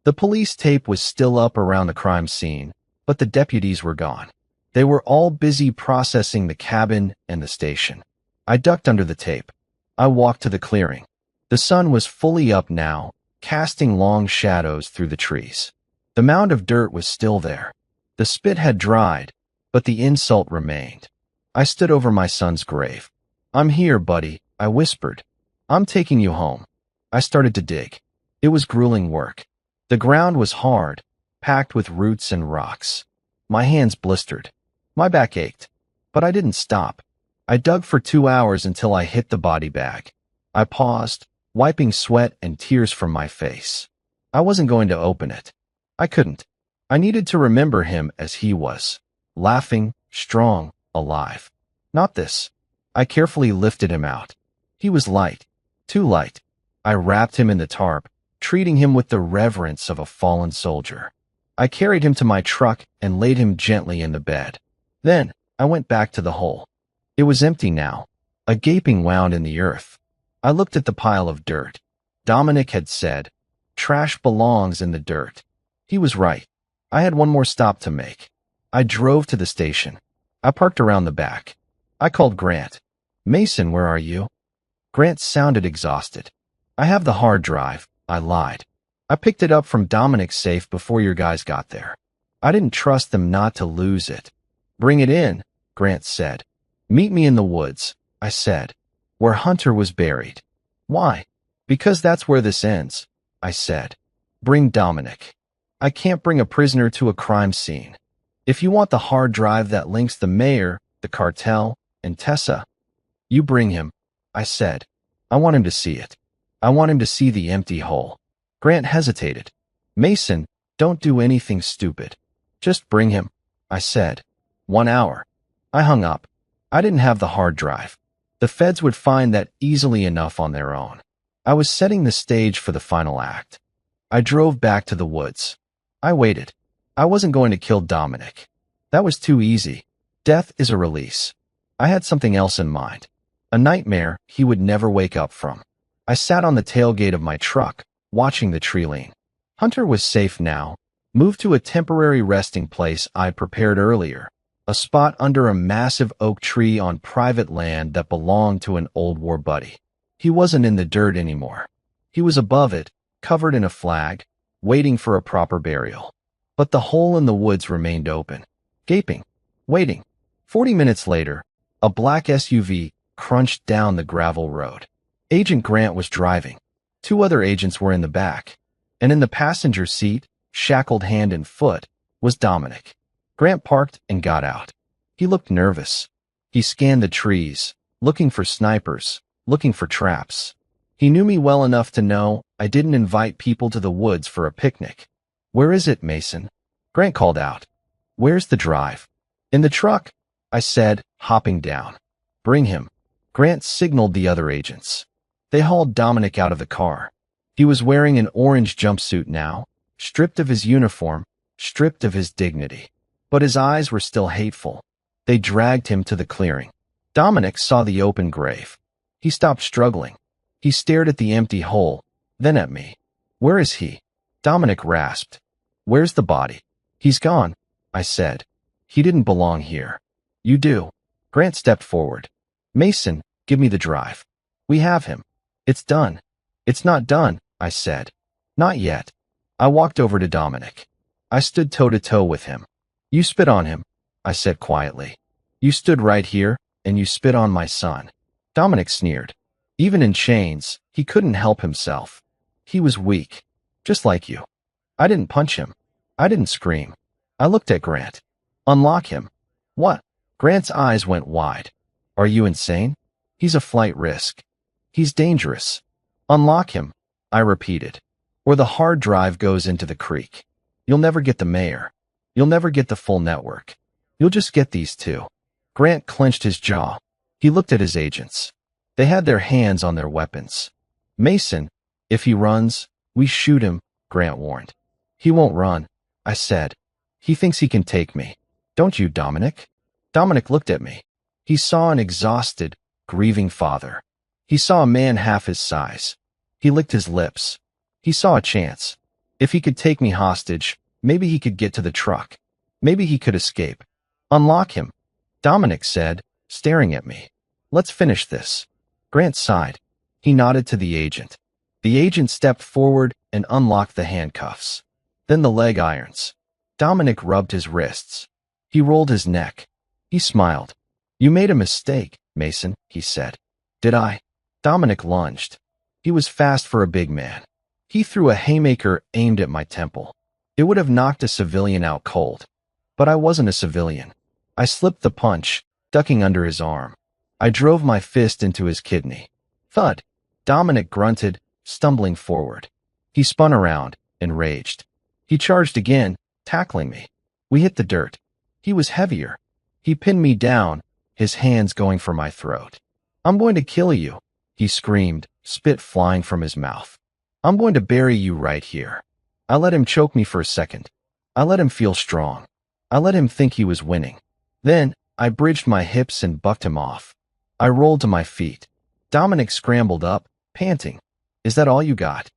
The police tape was still up around the crime scene, but the deputies were gone. They were all busy processing the cabin and the station. I ducked under the tape. I walked to the clearing. The sun was fully up now, casting long shadows through the trees. The mound of dirt was still there. The spit had dried, but the insult remained. I stood over my son's grave. I'm here, buddy, I whispered. I'm taking you home. I started to dig. It was grueling work. The ground was hard, packed with roots and rocks. My hands blistered. My back ached. But I didn't stop. I dug for 2 hours until I hit the body bag. I paused, wiping sweat and tears from my face. I wasn't going to open it. I couldn't. I needed to remember him as he was. Laughing, strong, alive. Not this. I carefully lifted him out. He was light. Too light. I wrapped him in the tarp, treating him with the reverence of a fallen soldier. I carried him to my truck and laid him gently in the bed. Then, I went back to the hole. It was empty now, a gaping wound in the earth. I looked at the pile of dirt. Dominic had said, "Trash belongs in the dirt." He was right. I had one more stop to make. I drove to the station. I parked around the back. I called Grant. "Mason, where are you?" Grant sounded exhausted. "I have the hard drive," I lied. "I picked it up from Dominic's safe before your guys got there. I didn't trust them not to lose it." "Bring it in," Grant said. "Meet me in the woods," I said, "where Hunter was buried." "Why?" "Because that's where this ends," I said. "Bring Dominic. I can't bring a prisoner to a crime scene. If you want the hard drive that links the mayor, the cartel, and Tessa, you bring him," I said. "I want him to see it. I want him to see the empty hole." Grant hesitated. "Mason, don't do anything stupid. Just bring him," I said. 1 hour. I hung up. I didn't have the hard drive. The feds would find that easily enough on their own. I was setting the stage for the final act. I drove back to the woods. I waited. I wasn't going to kill Dominic. That was too easy. Death is a release. I had something else in mind. A nightmare he would never wake up from. I sat on the tailgate of my truck, watching the tree lean. Hunter was safe now, moved to a temporary resting place I'd prepared earlier, a spot under a massive oak tree on private land that belonged to an old war buddy. He wasn't in the dirt anymore. He was above it, covered in a flag, waiting for a proper burial. But the hole in the woods remained open, gaping, waiting. 40 minutes later, a black SUV crunched down the gravel road. Agent Grant was driving. 2 other agents were in the back. And in the passenger seat, shackled hand and foot, was Dominic. Grant parked and got out. He looked nervous. He scanned the trees, looking for snipers, looking for traps. He knew me well enough to know I didn't invite people to the woods for a picnic. "Where is it, Mason?" Grant called out. "Where's the drive?" "In the truck," I said, hopping down. "Bring him." Grant signaled the other agents. They hauled Dominic out of the car. He was wearing an orange jumpsuit now, stripped of his uniform, stripped of his dignity. But his eyes were still hateful. They dragged him to the clearing. Dominic saw the open grave. He stopped struggling. He stared at the empty hole, then at me. "Where is he?" Dominic rasped. "Where's the body?" "He's gone," I said. "He didn't belong here." "You do." Grant stepped forward. "Mason, give me the drive. We have him. It's done." "It's not done," I said. "Not yet." I walked over to Dominic. I stood toe-to-toe with him. "You spit on him," I said quietly. "You stood right here, and you spit on my son." Dominic sneered. Even in chains, he couldn't help himself. He was weak. "Just like you." I didn't punch him. I didn't scream. I looked at Grant. "Unlock him." "What?" Grant's eyes went wide. "Are you insane? He's a flight risk. He's dangerous." "Unlock him," I repeated, "or the hard drive goes into the creek. You'll never get the mayor. You'll never get the full network. You'll just get these two." Grant clenched his jaw. He looked at his agents. They had their hands on their weapons. "Mason, if he runs, we shoot him," Grant warned. "He won't run," I said. "He thinks he can take me. Don't you, Dominic?" Dominic looked at me. He saw an exhausted, grieving father. He saw a man half his size. He licked his lips. He saw a chance. If he could take me hostage, maybe he could get to the truck. Maybe he could escape. "Unlock him," Dominic said, staring at me. "Let's finish this." Grant sighed. He nodded to the agent. The agent stepped forward and unlocked the handcuffs. Then the leg irons. Dominic rubbed his wrists. He rolled his neck. He smiled. "You made a mistake, Mason," he said. "Did I?" Dominic lunged. He was fast for a big man. He threw a haymaker aimed at my temple. It would have knocked a civilian out cold. But I wasn't a civilian. I slipped the punch, ducking under his arm. I drove my fist into his kidney. Thud. Dominic grunted, stumbling forward. He spun around, enraged. He charged again, tackling me. We hit the dirt. He was heavier. He pinned me down, his hands going for my throat. "I'm going to kill you," he screamed, spit flying from his mouth. "I'm going to bury you right here." I let him choke me for a second. I let him feel strong. I let him think he was winning. Then, I bridged my hips and bucked him off. I rolled to my feet. Dominic scrambled up, panting. "Is that all you got?"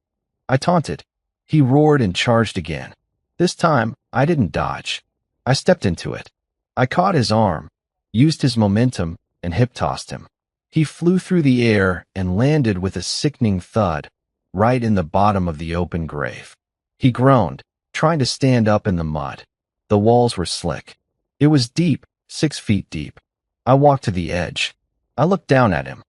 I taunted. He roared and charged again. This time, I didn't dodge. I stepped into it. I caught his arm, used his momentum, and hip-tossed him. He flew through the air and landed with a sickening thud, right in the bottom of the open grave. He groaned, trying to stand up in the mud. The walls were slick. It was deep, 6 feet deep. I walked to the edge. I looked down at him.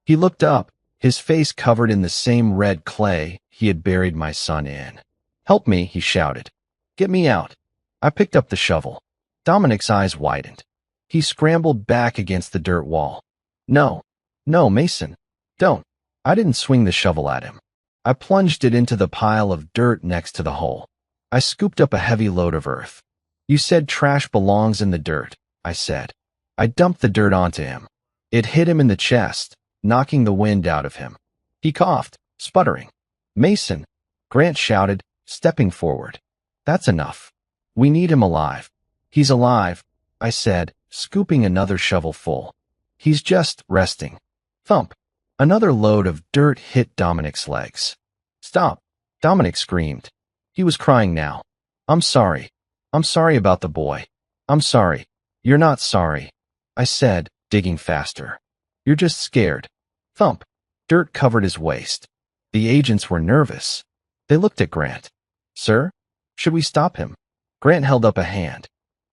He looked up, his face covered in the same red clay he had buried my son in. "Help me," he shouted. "Get me out." I picked up the shovel. Dominic's eyes widened. He scrambled back against the dirt wall. "No. No, Mason. Don't." I didn't swing the shovel at him. I plunged it into the pile of dirt next to the hole. I scooped up a heavy load of earth. "You said trash belongs in the dirt," I said. I dumped the dirt onto him. It hit him in the chest, knocking the wind out of him. He coughed, sputtering. "Mason," Grant shouted, stepping forward. "That's enough. We need him alive." "He's alive," I said, scooping another shovel full. "He's just resting." Thump. Another load of dirt hit Dominic's legs. "Stop," Dominic screamed. He was crying now. "I'm sorry. I'm sorry about the boy. I'm sorry." "You're not sorry," I said, digging faster. "You're just scared." Thump. Dirt covered his waist. The agents were nervous. They looked at Grant. "Sir, should we stop him?" Grant held up a hand.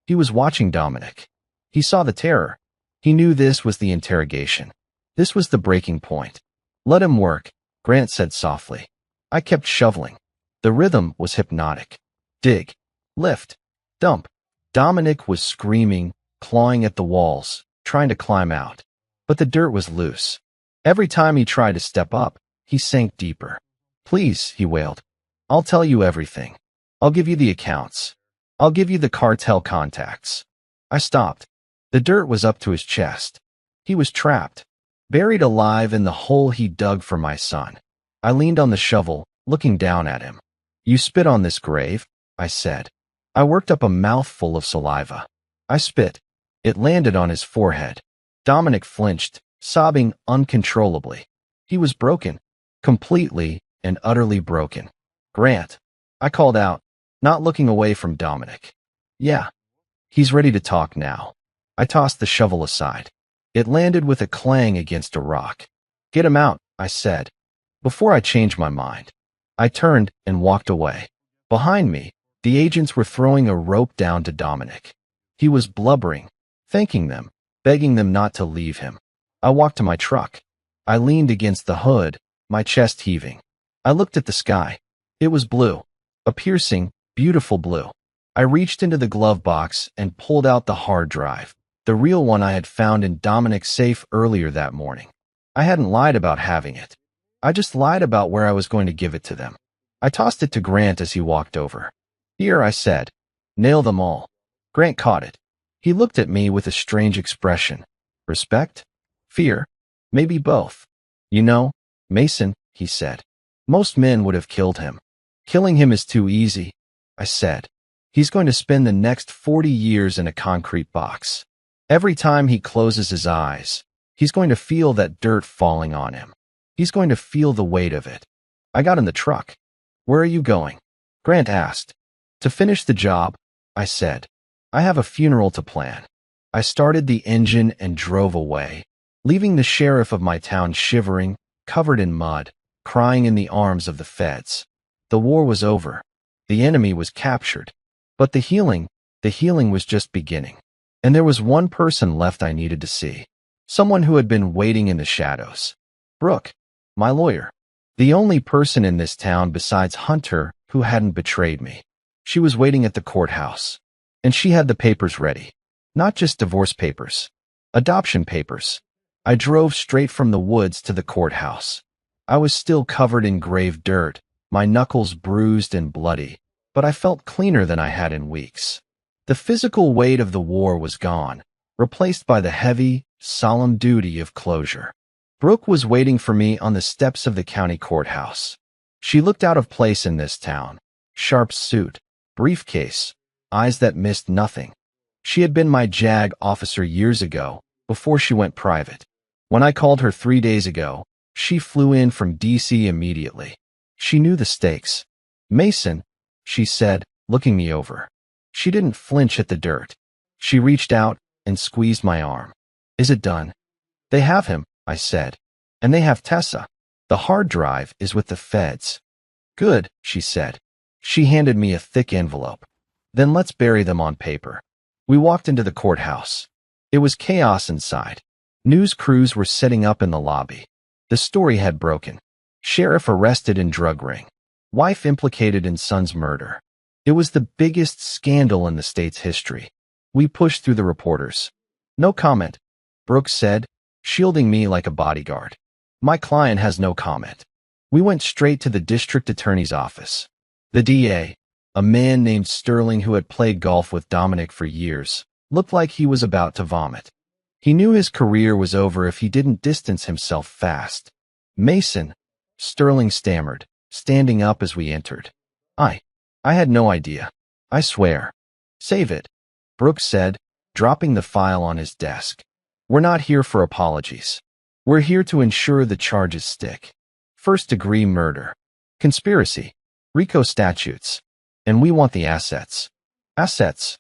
He was watching Dominic. He saw the terror. He knew this was the interrogation. This was the breaking point. "Let him work," Grant said softly. I kept shoveling. The rhythm was hypnotic. Dig. Lift. Dump. Dominic was screaming, clawing at the walls, trying to climb out. But the dirt was loose. Every time he tried to step up, he sank deeper. "Please," he wailed. "I'll tell you everything. I'll give you the accounts. I'll give you the cartel contacts." I stopped. The dirt was up to his chest. He was trapped, buried alive in the hole he dug for my son. I leaned on the shovel, looking down at him. "You spit on this grave," I said. I worked up a mouthful of saliva. I spit. It landed on his forehead. Dominic flinched, sobbing uncontrollably. He was broken, completely and utterly broken. "Grant," I called out, not looking away from Dominic. "Yeah." "He's ready to talk now." I tossed the shovel aside. It landed with a clang against a rock. "Get him out," I said. Before I changed my mind, I turned and walked away. Behind me, the agents were throwing a rope down to Dominic. He was blubbering, thanking them, begging them not to leave him. I walked to my truck. I leaned against the hood, my chest heaving. I looked at the sky. It was blue, a piercing, beautiful blue. I reached into the glove box and pulled out the hard drive, the real one I had found in Dominic's safe earlier that morning. I hadn't lied about having it. I just lied about where I was going to give it to them. I tossed it to Grant as he walked over. "Here," I said. "Nail them all." Grant caught it. He looked at me with a strange expression. Respect? Fear? Maybe both. "You know, Mason," he said, "most men would have killed him. Killing him is too easy." I said. "He's going to spend the next 40 years in a concrete box. Every time he closes his eyes, he's going to feel that dirt falling on him. He's going to feel the weight of it." I got in the truck. "Where are you going?" Grant asked. "To finish the job," I said. "I have a funeral to plan." I started the engine and drove away, leaving the sheriff of my town shivering, covered in mud, crying in the arms of the feds. The war was over. The enemy was captured. But the healing was just beginning. And there was one person left I needed to see. Someone who had been waiting in the shadows. Brooke, my lawyer. The only person in this town besides Hunter who hadn't betrayed me. She was waiting at the courthouse. And she had the papers ready. Not just divorce papers. Adoption papers. I drove straight from the woods to the courthouse. I was still covered in grave dirt, my knuckles bruised and bloody, but I felt cleaner than I had in weeks. The physical weight of the war was gone, replaced by the heavy, solemn duty of closure. Brooke was waiting for me on the steps of the county courthouse. She looked out of place in this town. Sharp suit, briefcase, eyes that missed nothing. She had been my JAG officer years ago, before she went private. When I called her 3 days ago, she flew in from D.C. immediately. She knew the stakes. "Mason," she said, looking me over. She didn't flinch at the dirt. She reached out and squeezed my arm. "Is it done?" "They have him," I said. "And they have Tessa. The hard drive is with the feds." "Good," she said. She handed me a thick envelope. "Then let's bury them on paper." We walked into the courthouse. It was chaos inside. News crews were setting up in the lobby. The story had broken. Sheriff arrested in drug ring. Wife implicated in son's murder. It was the biggest scandal in the state's history. We pushed through the reporters. "No comment," Brooks said, shielding me like a bodyguard. "My client has no comment." We went straight to the district attorney's office. The DA, a man named Sterling who had played golf with Dominic for years, looked like he was about to vomit. He knew his career was over if he didn't distance himself fast. "Mason," Sterling stammered, standing up as we entered. I had no idea. I swear." "Save it," Brooks said, dropping the file on his desk. "We're not here for apologies. We're here to ensure the charges stick. First-degree murder, conspiracy, RICO statutes, and we want the assets." "Assets?"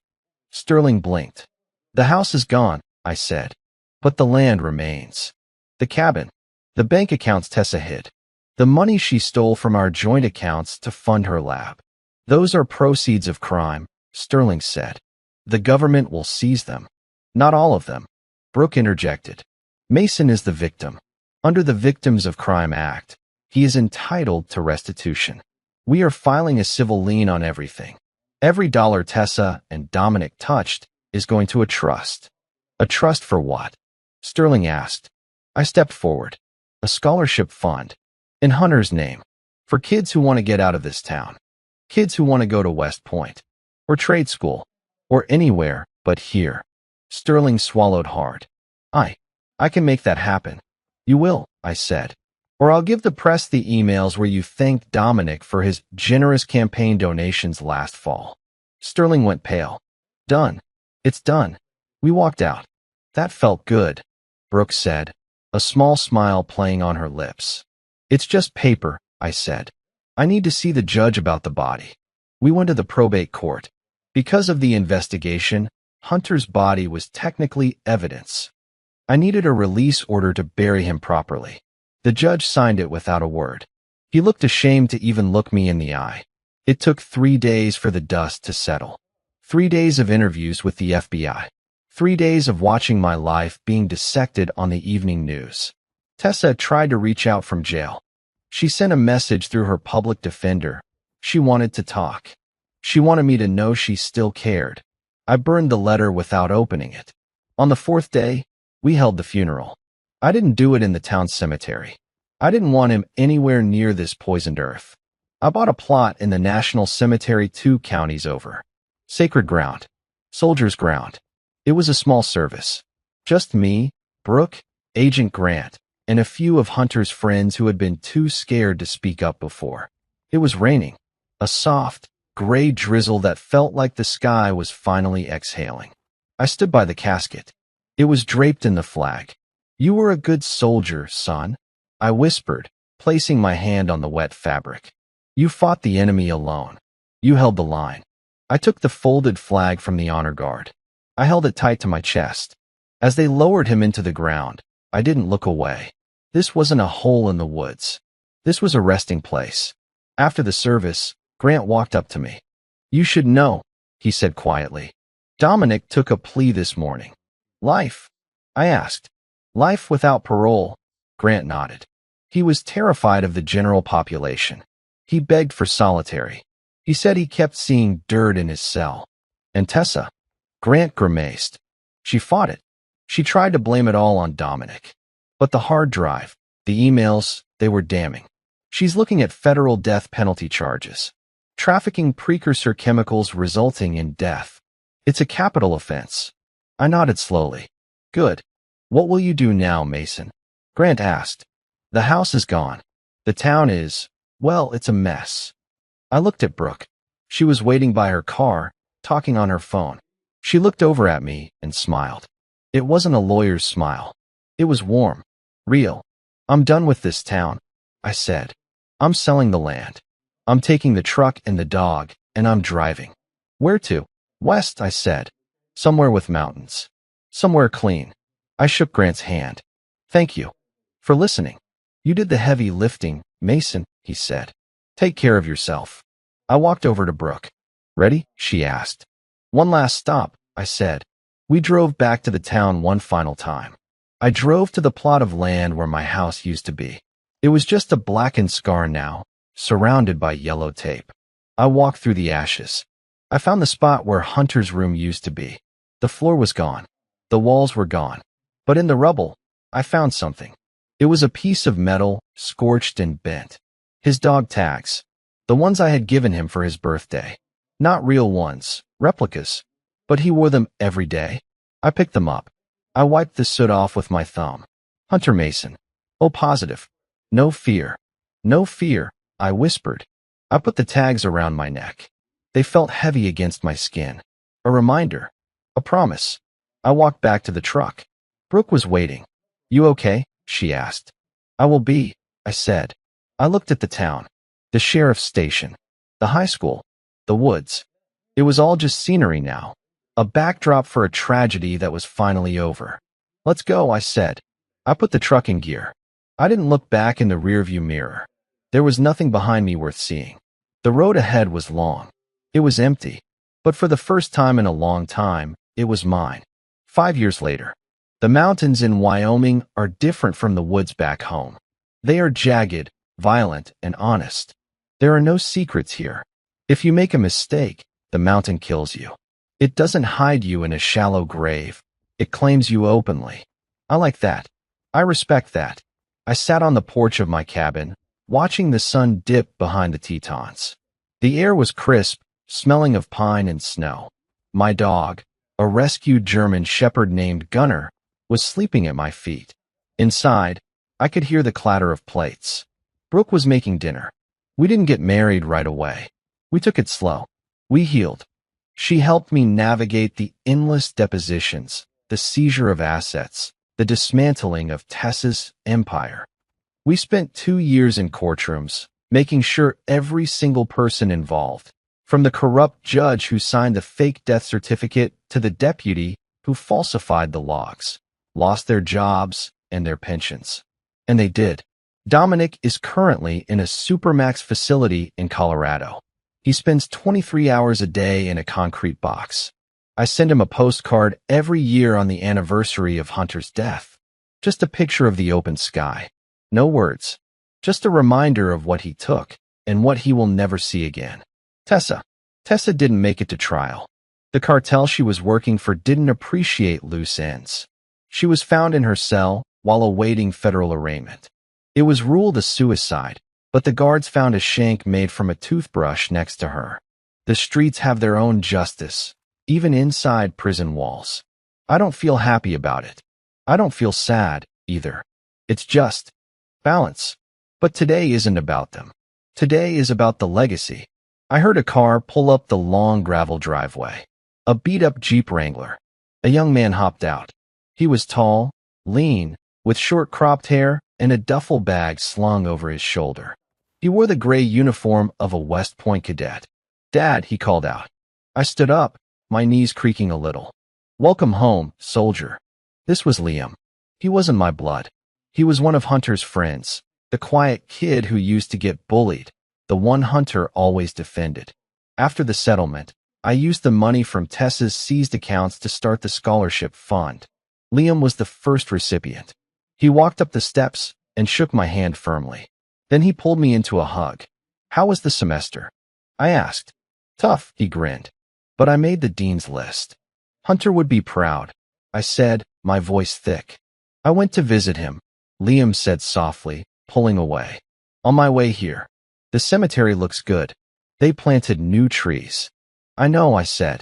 Sterling blinked. "The house is gone," I said, "but the land remains. The cabin, the bank accounts Tessa hid, the money she stole from our joint accounts to fund her lab. Those are proceeds of crime," Sterling said. "The government will seize them." "Not all of them," Brooke interjected. "Mason is the victim. Under the Victims of Crime Act, he is entitled to restitution. We are filing a civil lien on everything. Every dollar Tessa and Dominic touched is going to a trust. A trust for what? Sterling asked. I stepped forward. A scholarship fund. In Hunter's name. For kids who want to get out of this town. Kids who want to go to West Point. Or trade school. Or anywhere but here. Sterling swallowed hard. I can make that happen. You will, I said. Or I'll give the press the emails where you thanked Dominic for his generous campaign donations last fall. Sterling went pale. Done. It's done. We walked out. That felt good, Brooke said, a small smile playing on her lips. It's just paper, I said. I need to see the judge about the body. We went to the probate court. Because of the investigation, Hunter's body was technically evidence. I needed a release order to bury him properly. The judge signed it without a word. He looked ashamed to even look me in the eye. It took 3 days for the dust to settle. 3 days of interviews with the FBI. 3 days of watching my life being dissected on the evening news. Tessa tried to reach out from jail. She sent a message through her public defender. She wanted to talk. She wanted me to know she still cared. I burned the letter without opening it. On the 4th day, we held the funeral. I didn't do it in the town cemetery. I didn't want him anywhere near this poisoned earth. I bought a plot in the National Cemetery 2 counties over. Sacred ground. Soldier's ground. It was a small service. Just me, Brooke, Agent Grant, and a few of Hunter's friends who had been too scared to speak up before. It was raining. A soft, gray drizzle that felt like the sky was finally exhaling. I stood by the casket. It was draped in the flag. You were a good soldier, son, I whispered, placing my hand on the wet fabric. You fought the enemy alone. You held the line. I took the folded flag from the honor guard. I held it tight to my chest. As they lowered him into the ground, I didn't look away. This wasn't a hole in the woods. This was a resting place. After the service, Grant walked up to me. You should know, he said quietly. Dominic took a plea this morning. Life? I asked. Life without parole, Grant nodded. He was terrified of the general population. He begged for solitary. He said he kept seeing dirt in his cell. And Tessa? Grant grimaced. She fought it. She tried to blame it all on Dominic. But the hard drive, the emails, they were damning. She's looking at federal death penalty charges. Trafficking precursor chemicals resulting in death. It's a capital offense. I nodded slowly. Good. What will you do now, Mason? Grant asked. The house is gone. The town is, well, it's a mess. I looked at Brooke. She was waiting by her car, talking on her phone. She looked over at me and smiled. It wasn't a lawyer's smile. It was warm. Real. I'm done with this town, I said. I'm selling the land. I'm taking the truck and the dog, and I'm driving. Where to? West, I said. Somewhere with mountains. Somewhere clean. I shook Grant's hand. Thank you for listening. You did the heavy lifting, Mason, he said. Take care of yourself. I walked over to Brooke. Ready? She asked. One last stop, I said. We drove back to the town one final time. I drove to the plot of land where my house used to be. It was just a blackened scar now, surrounded by yellow tape. I walked through the ashes. I found the spot where Hunter's room used to be. The floor was gone. The walls were gone. But in the rubble, I found something. It was a piece of metal, scorched and bent. His dog tags. The ones I had given him for his birthday. Not real ones, replicas. But he wore them every day. I picked them up. I wiped the soot off with my thumb. Hunter Mason. Oh, positive. No fear. No fear, I whispered. I put the tags around my neck. They felt heavy against my skin. A reminder. A promise. I walked back to the truck. Brooke was waiting. You okay? She asked. I will be, I said. I looked at the town. The sheriff's station. The high school. The woods. It was all just scenery now. A backdrop for a tragedy that was finally over. Let's go, I said. I put the truck in gear. I didn't look back in the rearview mirror. There was nothing behind me worth seeing. The road ahead was long. It was empty. But for the first time in a long time, it was mine. 5 years later. The mountains in Wyoming are different from the woods back home. They are jagged, violent, and honest. There are no secrets here. If you make a mistake, the mountain kills you. It doesn't hide you in a shallow grave. It claims you openly. I like that. I respect that. I sat on the porch of my cabin, watching the sun dip behind the Tetons. The air was crisp, smelling of pine and snow. My dog, a rescued German shepherd named Gunner, was sleeping at my feet. Inside, I could hear the clatter of plates. Brooke was making dinner. We didn't get married right away. We took it slow. We healed. She helped me navigate the endless depositions, the seizure of assets, the dismantling of Tessa's empire. We spent 2 years in courtrooms, making sure every single person involved, from the corrupt judge who signed the fake death certificate to the deputy who falsified the logs, lost their jobs and their pensions. And they did. Dominic is currently in a supermax facility in Colorado. He spends 23 hours a day in a concrete box. I send him a postcard every year on the anniversary of Hunter's death. Just a picture of the open sky. No words. Just a reminder of what he took and what he will never see again. Tessa. Tessa didn't make it to trial. The cartel she was working for didn't appreciate loose ends. She was found in her cell while awaiting federal arraignment. It was ruled a suicide, but the guards found a shank made from a toothbrush next to her. The streets have their own justice, even inside prison walls. I don't feel happy about it. I don't feel sad, either. It's just balance. But today isn't about them. Today is about the legacy. I heard a car pull up the long gravel driveway. A beat-up Jeep Wrangler. A young man hopped out. He was tall, lean, with short cropped hair and a duffel bag slung over his shoulder. He wore the gray uniform of a West Point cadet. "Dad," he called out. I stood up, my knees creaking a little. "Welcome home, soldier." This was Liam. He wasn't my blood. He was one of Hunter's friends, the quiet kid who used to get bullied, the one Hunter always defended. After the settlement, I used the money from Tessa's seized accounts to start the scholarship fund. Liam was the first recipient. He walked up the steps and shook my hand firmly. Then he pulled me into a hug. "How was the semester?" I asked. "Tough," he grinned. "But I made the dean's list." "Hunter would be proud," I said, my voice thick. "I went to visit him," Liam said softly, pulling away. "On my way here. The cemetery looks good. They planted new trees." "I know," I said.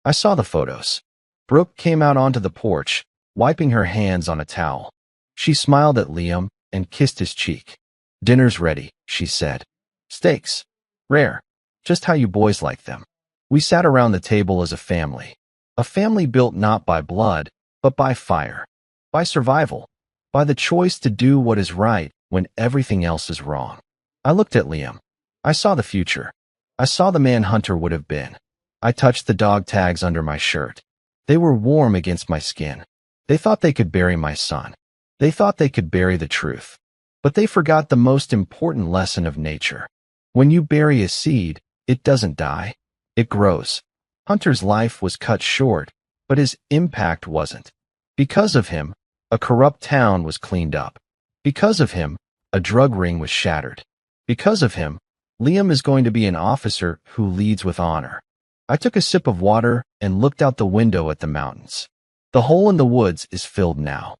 "I saw the photos." Brooke came out onto the porch, wiping her hands on a towel. She smiled at Liam and kissed his cheek. "Dinner's ready," she said. "Steaks. Rare. Just how you boys like them." We sat around the table as a family. A family built not by blood, but by fire. By survival. By the choice to do what is right when everything else is wrong. I looked at Liam. I saw the future. I saw the man Hunter would have been. I touched the dog tags under my shirt. They were warm against my skin. They thought they could bury my son. They thought they could bury the truth. But they forgot the most important lesson of nature. When you bury a seed, it doesn't die. It grows. Hunter's life was cut short, but his impact wasn't. Because of him, a corrupt town was cleaned up. Because of him, a drug ring was shattered. Because of him, Liam is going to be an officer who leads with honor. I took a sip of water and looked out the window at the mountains. The hole in the woods is filled now.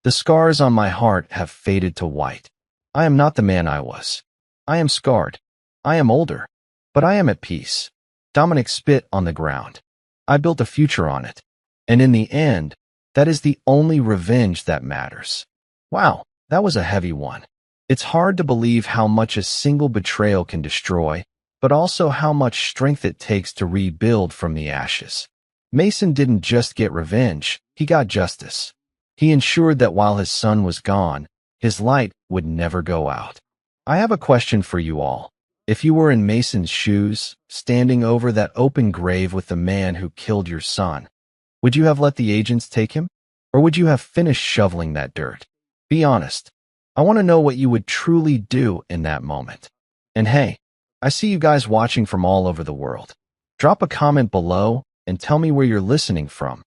The scars on my heart have faded to white. I am not the man I was. I am scarred. I am older. But I am at peace. Dominic spit on the ground. I built a future on it. And in the end, that is the only revenge that matters. Wow, that was a heavy one. It's hard to believe how much a single betrayal can destroy, but also how much strength it takes to rebuild from the ashes. Mason didn't just get revenge, he got justice. He ensured that while his son was gone, his light would never go out. I have a question for you all. If you were in Mason's shoes, standing over that open grave with the man who killed your son, would you have let the agents take him? Or would you have finished shoveling that dirt? Be honest. I want to know what you would truly do in that moment. And hey, I see you guys watching from all over the world. Drop a comment below and tell me where you're listening from.